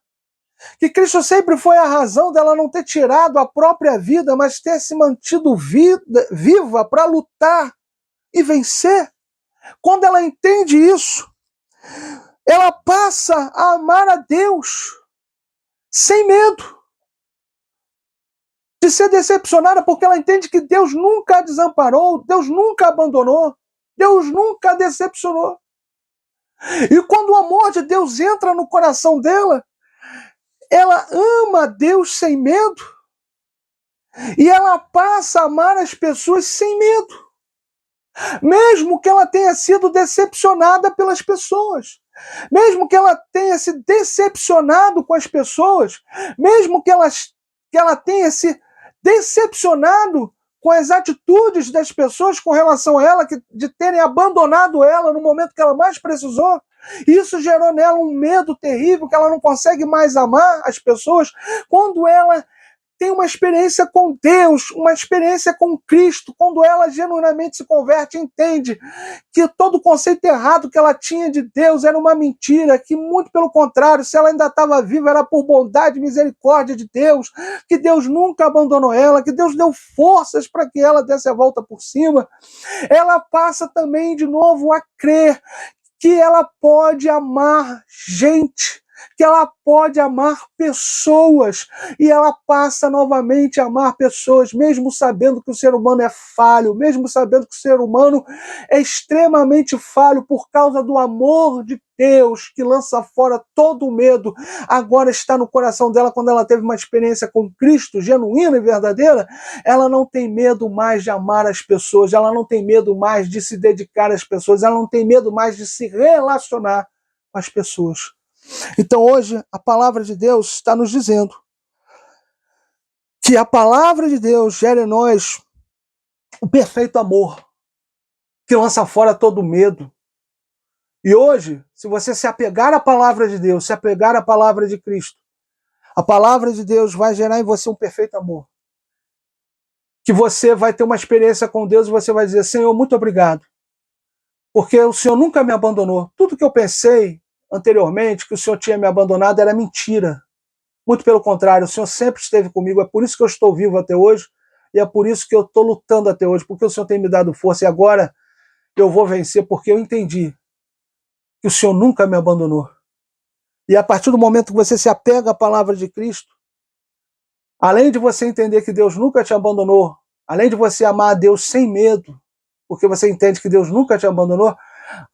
Speaker 1: que Cristo sempre foi a razão dela não ter tirado a própria vida, mas ter se mantido viva para lutar e vencer. Quando ela entende isso, ela passa a amar a Deus sem medo de ser decepcionada, porque ela entende que Deus nunca a desamparou, Deus nunca a abandonou, Deus nunca a decepcionou. E quando o amor de Deus entra no coração dela, ela ama a Deus sem medo e ela passa a amar as pessoas sem medo, mesmo que ela tenha sido decepcionada pelas pessoas, mesmo que ela tenha se decepcionado com as pessoas, mesmo que ela tenha se decepcionado com as atitudes das pessoas com relação a ela, de terem abandonado ela no momento que ela mais precisou. Isso gerou nela um medo terrível, que ela não consegue mais amar as pessoas. Quando ela tem uma experiência com Deus, uma experiência com Cristo, quando ela genuinamente se converte, entende que todo o conceito errado que ela tinha de Deus era uma mentira, que muito pelo contrário, se ela ainda estava viva, era por bondade e misericórdia de Deus, que Deus nunca abandonou ela, que Deus deu forças para que ela desse a volta por cima. Ela passa também de novo a crer que ela pode amar gente, que ela pode amar pessoas, e ela passa novamente a amar pessoas, mesmo sabendo que o ser humano é falho, mesmo sabendo que o ser humano é extremamente falho, por causa do amor de Deus, que lança fora todo o medo. Agora está no coração dela, quando ela teve uma experiência com Cristo, genuína e verdadeira, ela não tem medo mais de amar as pessoas, ela não tem medo mais de se dedicar às pessoas, ela não tem medo mais de se relacionar com as pessoas. Então hoje a palavra de Deus está nos dizendo que a palavra de Deus gera em nós o perfeito amor, que lança fora todo medo. E hoje, se você se apegar à palavra de Deus, se apegar à palavra de Cristo, a palavra de Deus vai gerar em você um perfeito amor. Que você vai ter uma experiência com Deus e você vai dizer: Senhor, muito obrigado, porque o Senhor nunca me abandonou. Tudo que eu pensei anteriormente que o Senhor tinha me abandonado era mentira. Muito pelo contrário, o Senhor sempre esteve comigo, é por isso que eu estou vivo até hoje, e é por isso que eu estou lutando até hoje, porque o Senhor tem me dado força, e agora eu vou vencer, porque eu entendi que o Senhor nunca me abandonou. E a partir do momento que você se apega à palavra de Cristo, além de você entender que Deus nunca te abandonou, além de você amar a Deus sem medo, porque você entende que Deus nunca te abandonou,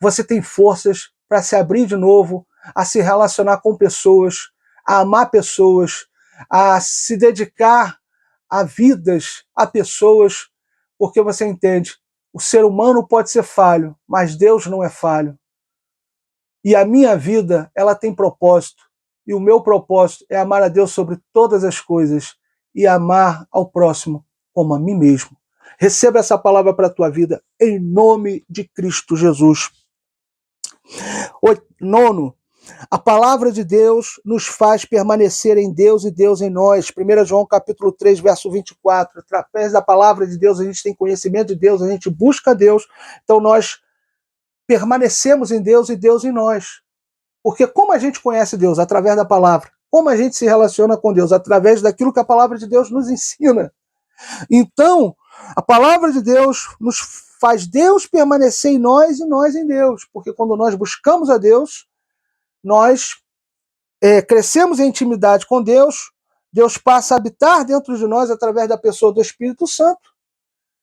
Speaker 1: você tem forças para se abrir de novo, a se relacionar com pessoas, a amar pessoas, a se dedicar a vidas, a pessoas, porque você entende, o ser humano pode ser falho, mas Deus não é falho. E a minha vida, ela tem propósito, e o meu propósito é amar a Deus sobre todas as coisas e amar ao próximo como a mim mesmo. Receba essa palavra para a tua vida, em nome de Cristo Jesus. Nono, a palavra de Deus nos faz permanecer em Deus e Deus em nós. 1 João capítulo 3, verso 24. Através da palavra de Deus, a gente tem conhecimento de Deus, a gente busca Deus, então nós permanecemos em Deus e Deus em nós. Porque como a gente conhece Deus? Através da palavra. Como a gente se relaciona com Deus? Através daquilo que a palavra de Deus nos ensina. Então, a palavra de Deus nos faz Deus permanecer em nós e nós em Deus. Porque quando nós buscamos a Deus, nós crescemos em intimidade com Deus, Deus passa a habitar dentro de nós através da pessoa do Espírito Santo,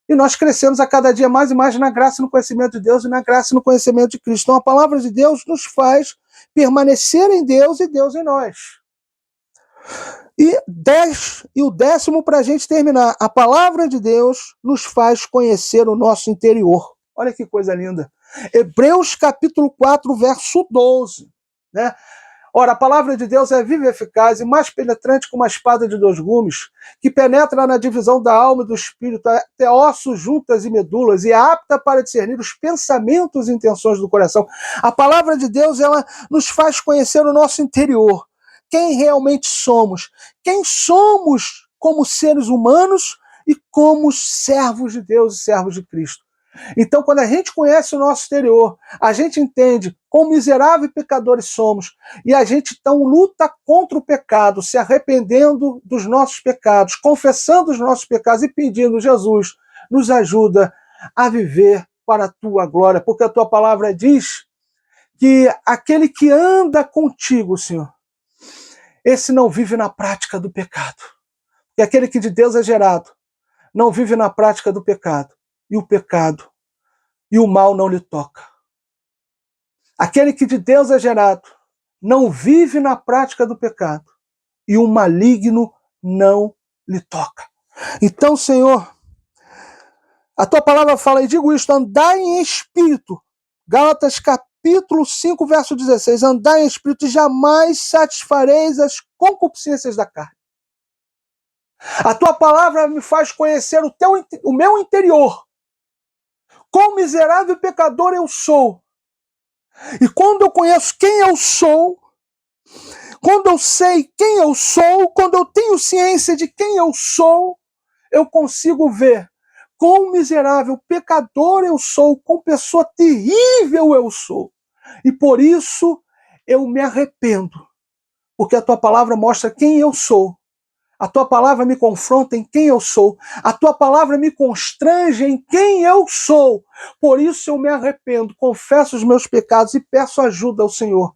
Speaker 1: e nós crescemos a cada dia mais e mais na graça e no conhecimento de Deus e na graça e no conhecimento de Cristo. Então a palavra de Deus nos faz permanecer em Deus e Deus em nós. E o décimo, para a gente terminar, a palavra de Deus nos faz conhecer o nosso interior. Olha que coisa linda. Hebreus capítulo 4, verso 12. Né? Ora, a palavra de Deus é viva e eficaz e mais penetrante que uma espada de 2 gumes, que penetra na divisão da alma e do espírito, até ossos, juntas e medulas, e é apta para discernir os pensamentos e intenções do coração. A palavra de Deus, ela nos faz conhecer o nosso interior, quem realmente somos, quem somos como seres humanos e como servos de Deus e servos de Cristo. Então, quando a gente conhece o nosso exterior, a gente entende quão miseráveis e pecadores somos, e a gente então luta contra o pecado, se arrependendo dos nossos pecados, confessando os nossos pecados e pedindo: Jesus, nos ajuda a viver para a tua glória, porque a tua palavra diz que aquele que anda contigo, Senhor, esse não vive na prática do pecado. E aquele que de Deus é gerado não vive na prática do pecado. E o pecado e o mal não lhe toca. Aquele que de Deus é gerado não vive na prática do pecado, e o maligno não lhe toca. Então, Senhor, a tua palavra fala, e digo isto: andai em espírito. Gálatas capítulo 5, verso 16. Andai em espírito e jamais satisfareis as concupiscências da carne. A tua palavra me faz conhecer o meu interior. Quão miserável e pecador eu sou. E quando eu conheço quem eu sou, quando eu sei quem eu sou, quando eu tenho ciência de quem eu sou, eu consigo ver quão miserável, pecador eu sou, quão pessoa terrível eu sou. E por isso eu me arrependo, porque a tua palavra mostra quem eu sou. A tua palavra me confronta em quem eu sou. A tua palavra me constrange em quem eu sou. Por isso eu me arrependo, confesso os meus pecados e peço ajuda ao Senhor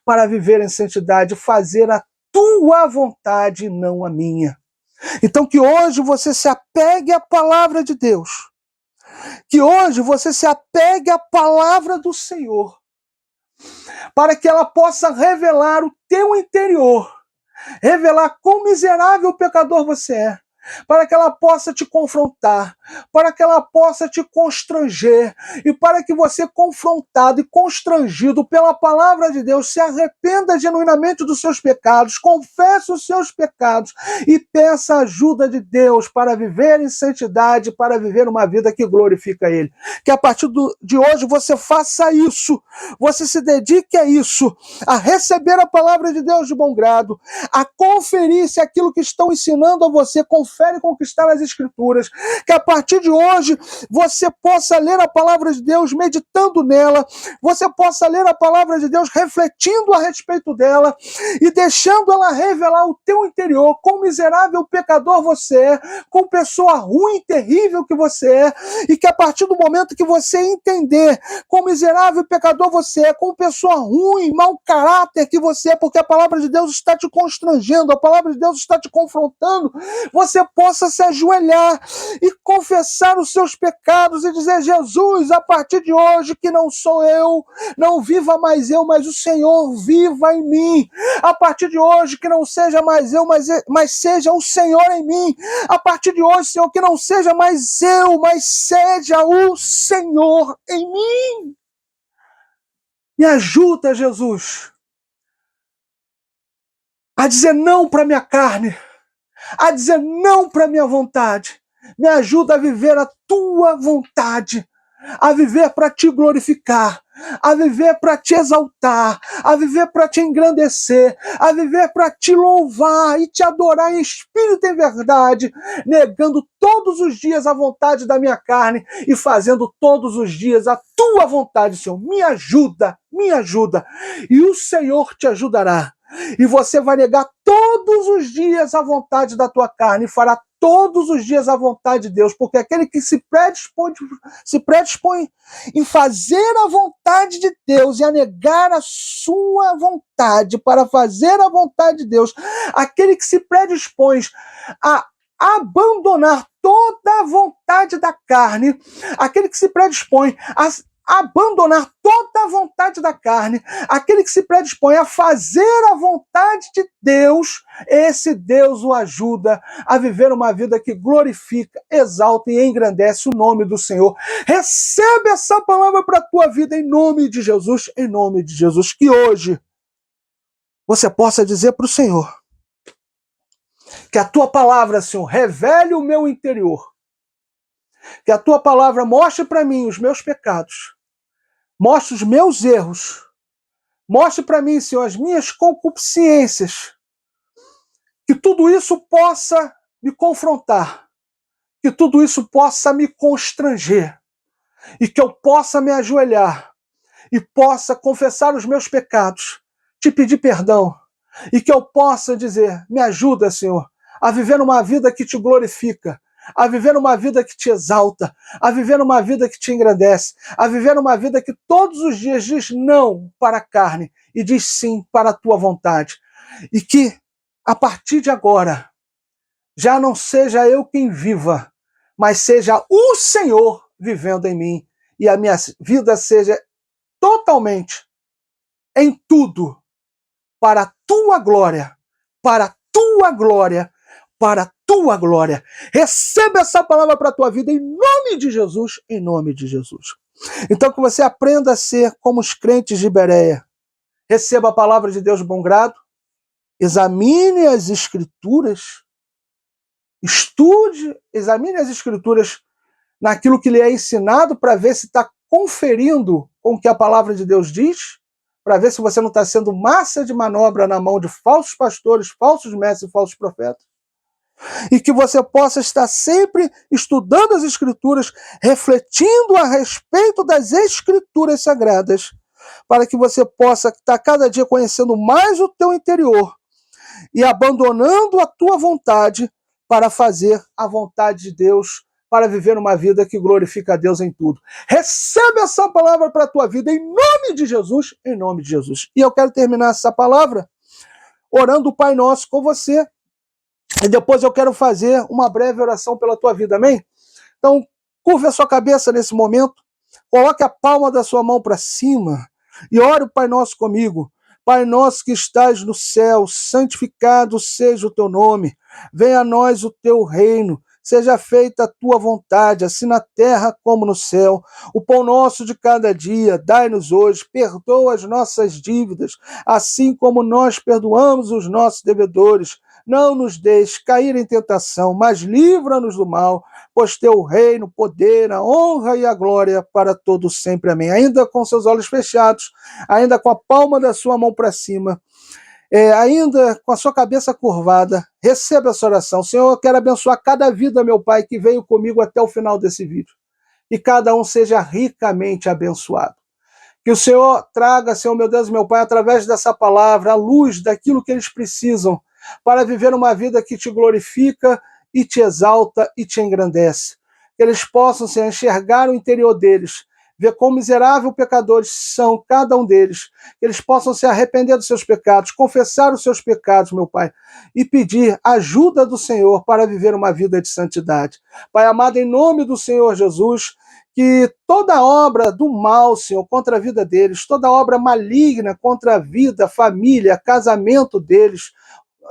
Speaker 1: para viver em santidade, fazer a tua vontade e não a minha. Então que hoje você se apegue à palavra de Deus. Que hoje você se apegue à palavra do Senhor, para que ela possa revelar o teu interior, revelar quão miserável pecador você é, para que ela possa te confrontar, para que ela possa te constranger, e para que você, confrontado e constrangido pela palavra de Deus, se arrependa genuinamente dos seus pecados, confesse os seus pecados e peça a ajuda de Deus para viver em santidade, para viver uma vida que glorifica Ele. Que a partir de hoje você faça isso, você se dedique a isso, a receber a palavra de Deus de bom grado, a conferir se aquilo que estão ensinando a você confere com o que está nas Escrituras, que a partir de hoje você possa ler a palavra de Deus meditando nela, você possa ler a palavra de Deus refletindo a respeito dela e deixando ela revelar o teu interior, quão miserável pecador você é, quão pessoa ruim, terrível que você é, e que a partir do momento que você entender quão miserável pecador você é, quão pessoa ruim, mau caráter que você é, porque a palavra de Deus está te constrangendo, a palavra de Deus está te confrontando, você possa se ajoelhar e confessar os seus pecados e dizer: Jesus, a partir de hoje que não sou eu, não viva mais eu, mas o Senhor viva em mim. A partir de hoje que não seja mais eu, mas seja o Senhor em mim. A partir de hoje, Senhor, que não seja mais eu, mas seja o Senhor em mim. Me ajuda, Jesus, a dizer não para minha carne, a dizer não para minha vontade. Me ajuda a viver a tua vontade, a viver para te glorificar, a viver para te exaltar, a viver para te engrandecer, a viver para te louvar e te adorar em espírito e em verdade, negando todos os dias a vontade da minha carne e fazendo todos os dias a tua vontade, Senhor. Me ajuda, e o Senhor te ajudará. E você vai negar todos os dias a vontade da tua carne e fará todos os dias a vontade de Deus, porque aquele que se predispõe em fazer a vontade de Deus e a negar a sua vontade para fazer a vontade de Deus, aquele que se predispõe a abandonar toda a vontade da carne, aquele que se predispõe a abandonar toda a vontade da carne, aquele que se predispõe a fazer a vontade de Deus, esse Deus o ajuda a viver uma vida que glorifica, exalta e engrandece o nome do Senhor. Recebe essa palavra para a tua vida em nome de Jesus, que hoje você possa dizer para o Senhor que a tua palavra, Senhor, revele o meu interior. Que a tua palavra mostre para mim os meus pecados. Mostre os meus erros. Mostre para mim, Senhor, as minhas concupiscências. Que tudo isso possa me confrontar. Que tudo isso possa me constranger. E que eu possa me ajoelhar. E possa confessar os meus pecados. Te pedir perdão. E que eu possa dizer, me ajuda, Senhor, a viver uma vida que te glorifica, a viver uma vida que te exalta, a viver uma vida que te engrandece, a viver uma vida que todos os dias diz não para a carne e diz sim para a tua vontade. E que, a partir de agora, já não seja eu quem viva, mas seja o Senhor vivendo em mim e a minha vida seja totalmente, em tudo, para a tua glória, para a tua glória, para a tua glória. Receba essa palavra para a tua vida em nome de Jesus, em nome de Jesus. Então que você aprenda a ser como os crentes de Bereia. Receba a palavra de Deus de bom grado, examine as Escrituras, estude, examine as Escrituras naquilo que lhe é ensinado para ver se está conferindo com o que a palavra de Deus diz, para ver se você não está sendo massa de manobra na mão de falsos pastores, falsos mestres e falsos profetas. E que você possa estar sempre estudando as Escrituras, refletindo a respeito das Escrituras sagradas, para que você possa estar cada dia conhecendo mais o teu interior e abandonando a tua vontade para fazer a vontade de Deus, para viver uma vida que glorifica a Deus em tudo. Recebe essa palavra para a tua vida em nome de Jesus, em nome de Jesus. E eu quero terminar essa palavra orando o Pai Nosso com você. E depois eu quero fazer uma breve oração pela tua vida, amém? Então, curva a sua cabeça nesse momento, coloque a palma da sua mão para cima e ore o Pai Nosso comigo. Pai nosso que estás no céu, santificado seja o teu nome. Venha a nós o teu reino. Seja feita a tua vontade, assim na terra como no céu. O pão nosso de cada dia, dai-nos hoje. Perdoa as nossas dívidas, assim como nós perdoamos os nossos devedores. Não nos deixes cair em tentação, mas livra-nos do mal, pois teu reino, o poder, a honra e a glória para todos sempre. Amém. Ainda com seus olhos fechados, ainda com a palma da sua mão para cima, ainda com a sua cabeça curvada, receba essa oração. Senhor, eu quero abençoar cada vida, meu Pai, que veio comigo até o final desse vídeo. E cada um seja ricamente abençoado. Que o Senhor traga, Senhor, meu Deus e meu Pai, através dessa palavra, a luz daquilo que eles precisam para viver uma vida que te glorifica e te exalta e te engrandece. Que eles possam, Senhor, enxergar o interior deles, ver quão miserável pecadores são cada um deles, que eles possam se arrepender dos seus pecados, confessar os seus pecados, meu Pai, e pedir ajuda do Senhor para viver uma vida de santidade. Pai amado, em nome do Senhor Jesus, que toda obra do mal, Senhor, contra a vida deles, toda obra maligna contra a vida, família, casamento deles,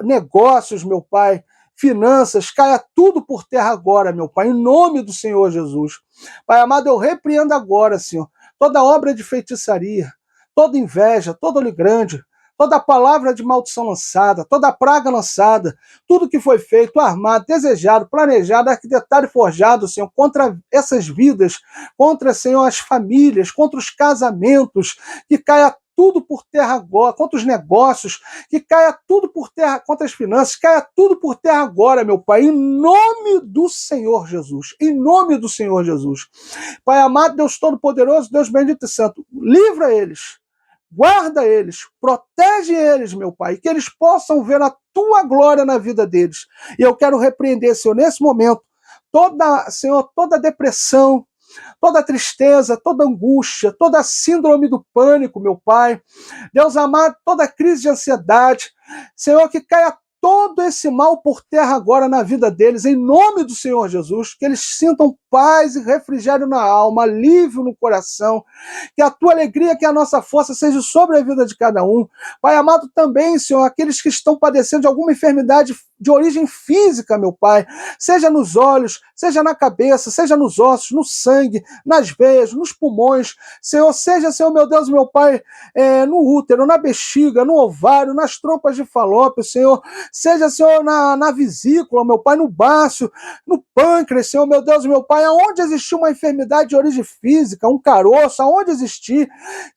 Speaker 1: negócios, meu Pai, finanças, caia tudo por terra agora, meu Pai, em nome do Senhor Jesus. Pai amado, eu repreendo agora, Senhor, toda obra de feitiçaria, toda inveja, todo olho grande, toda palavra de maldição lançada, toda praga lançada, tudo que foi feito, armado, desejado, planejado, arquitetado e forjado, Senhor, contra essas vidas, contra, Senhor, as famílias, contra os casamentos, que caia tudo por terra agora, contra os negócios, que caia tudo por terra, contra as finanças, caia tudo por terra agora, meu Pai, em nome do Senhor Jesus, em nome do Senhor Jesus. Pai amado, Deus Todo-Poderoso, Deus Bendito e Santo, livra eles, guarda eles, protege eles, meu Pai, que eles possam ver a tua glória na vida deles. E eu quero repreender, Senhor, nesse momento, toda depressão, toda tristeza, toda angústia, toda síndrome do pânico, meu Pai. Deus amado, toda crise de ansiedade. Senhor, que caia todo esse mal por terra agora na vida deles, em nome do Senhor Jesus, que eles sintam paz e refrigério na alma, alívio no coração, que a tua alegria, que a nossa força seja sobre a vida de cada um. Pai amado, também, Senhor, aqueles que estão padecendo de alguma enfermidade de origem física, meu Pai, seja nos olhos, seja na cabeça, seja nos ossos, no sangue, nas veias, nos pulmões, Senhor, seja, Senhor, meu Deus, meu Pai, no útero, na bexiga, no ovário, nas trompas de Falópio, Senhor, seja, Senhor, na vesícula, meu Pai, no baço, no pâncreas, Senhor, meu Deus, meu Pai, aonde existir uma enfermidade de origem física, um caroço, aonde existir,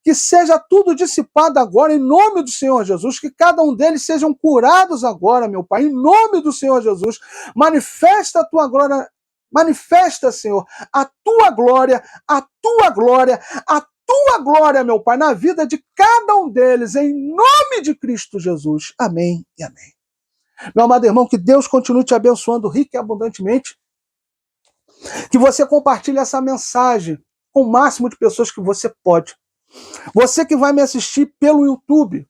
Speaker 1: que seja tudo dissipado agora, em nome do Senhor Jesus, que cada um deles sejam curados agora, meu Pai, em nome do Senhor Jesus, manifesta a tua glória, manifesta, Senhor, a tua glória, a tua glória, a tua glória, meu Pai, na vida de cada um deles, em nome de Cristo Jesus. Amém e amém. Meu amado irmão, que Deus continue te abençoando rica e abundantemente, que você compartilhe essa mensagem com o máximo de pessoas que você pode. Você que vai me assistir pelo YouTube,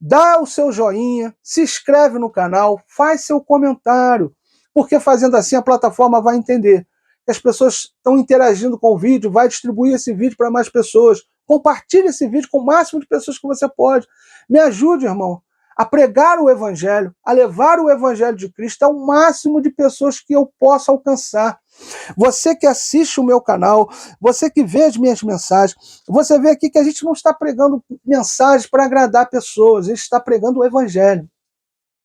Speaker 1: dá o seu joinha, se inscreve no canal, faz seu comentário, porque fazendo assim a plataforma vai entender que as pessoas estão interagindo com o vídeo, vai distribuir esse vídeo para mais pessoas. Compartilhe esse vídeo com o máximo de pessoas que você pode. Me ajude, irmão, a pregar o Evangelho, a levar o Evangelho de Cristo ao máximo de pessoas que eu possa alcançar. Você que assiste o meu canal, você que vê as minhas mensagens, você vê aqui que a gente não está pregando mensagens para agradar pessoas, a gente está pregando o Evangelho.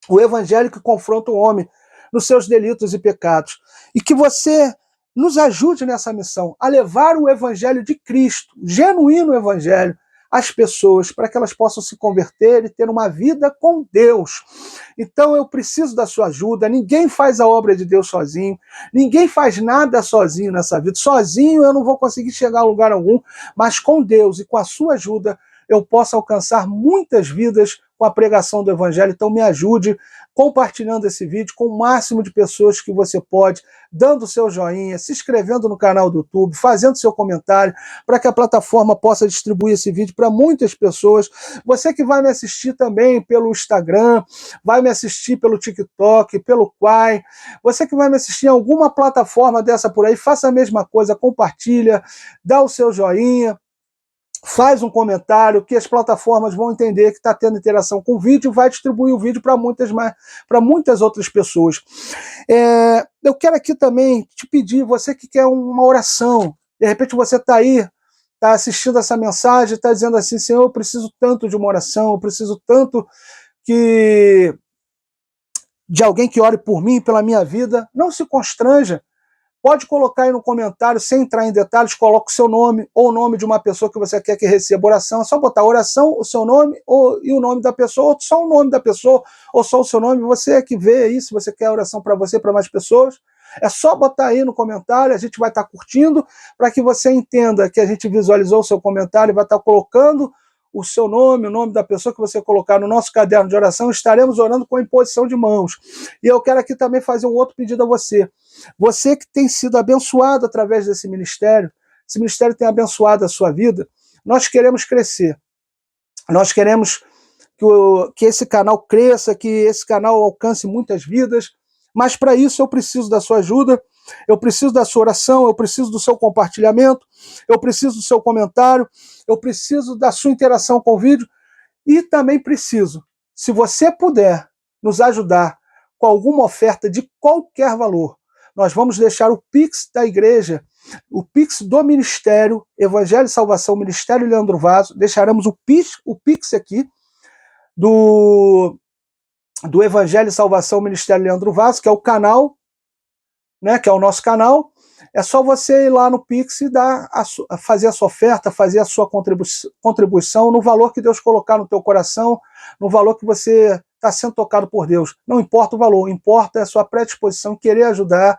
Speaker 1: O Evangelho que confronta o homem nos seus delitos e pecados. E que você nos ajude nessa missão, a levar o Evangelho de Cristo, o genuíno Evangelho, às pessoas, para que elas possam se converter e ter uma vida com Deus. Então eu preciso da sua ajuda, ninguém faz a obra de Deus sozinho, ninguém faz nada sozinho nessa vida. Sozinho eu não vou conseguir chegar a lugar algum, mas com Deus e com a sua ajuda eu posso alcançar muitas vidas com a pregação do Evangelho. Então me ajude compartilhando esse vídeo com o máximo de pessoas que você pode, dando seu joinha, se inscrevendo no canal do YouTube, fazendo seu comentário, para que a plataforma possa distribuir esse vídeo para muitas pessoas. Você que vai me assistir também pelo Instagram, vai me assistir pelo TikTok, pelo Quai, você que vai me assistir em alguma plataforma dessa por aí, faça a mesma coisa, compartilha, dá o seu joinha, faz um comentário, que as plataformas vão entender que está tendo interação com o vídeo e vai distribuir o vídeo para muitas outras pessoas. Eu quero aqui também te pedir, você que quer uma oração, de repente você está aí, está assistindo essa mensagem, está dizendo assim, Senhor, eu preciso tanto de uma oração, eu preciso tanto de alguém que ore por mim, pela minha vida. Não se constranja. Pode colocar aí no comentário, sem entrar em detalhes, coloca o seu nome ou o nome de uma pessoa que você quer que receba oração. É só botar oração, o seu nome e o nome da pessoa, ou só o nome da pessoa, ou só o seu nome. Você é que vê aí, se você quer oração para você, para mais pessoas. É só botar aí no comentário, a gente vai estar curtindo, para que você entenda que a gente visualizou o seu comentário e vai estar colocando o seu nome, o nome da pessoa que você colocar no nosso caderno de oração. Estaremos orando com imposição de mãos. E eu quero aqui também fazer um outro pedido a você. Você que tem sido abençoado através desse ministério, esse ministério tem abençoado a sua vida, nós queremos crescer. Nós queremos que esse canal cresça, que esse canal alcance muitas vidas, mas para isso eu preciso da sua ajuda, eu preciso da sua oração, eu preciso do seu compartilhamento, eu preciso do seu comentário, eu preciso da sua interação com o vídeo e também preciso, se você puder nos ajudar com alguma oferta de qualquer valor, nós vamos deixar o Pix da igreja, o Pix do Ministério Evangelho e Salvação, Ministério Leandro Vaso, deixaremos o Pix aqui do Evangelho e Salvação, Ministério Leandro Vaso, que é o canal, né, que é o nosso canal. É só você ir lá no Pix e fazer a sua oferta, fazer a sua contribuição no valor que Deus colocar no teu coração, no valor que você está sendo tocado por Deus. Não importa o valor, importa a sua predisposição, querer ajudar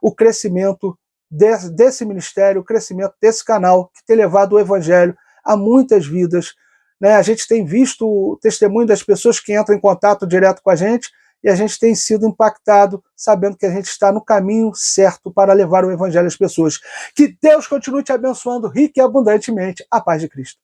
Speaker 1: o crescimento desse ministério, o crescimento desse canal, que tem levado o Evangelho a muitas vidas. Né? A gente tem visto o testemunho das pessoas que entram em contato direto com a gente, e a gente tem sido impactado, sabendo que a gente está no caminho certo para levar o Evangelho às pessoas. Que Deus continue te abençoando rica e abundantemente. A paz de Cristo.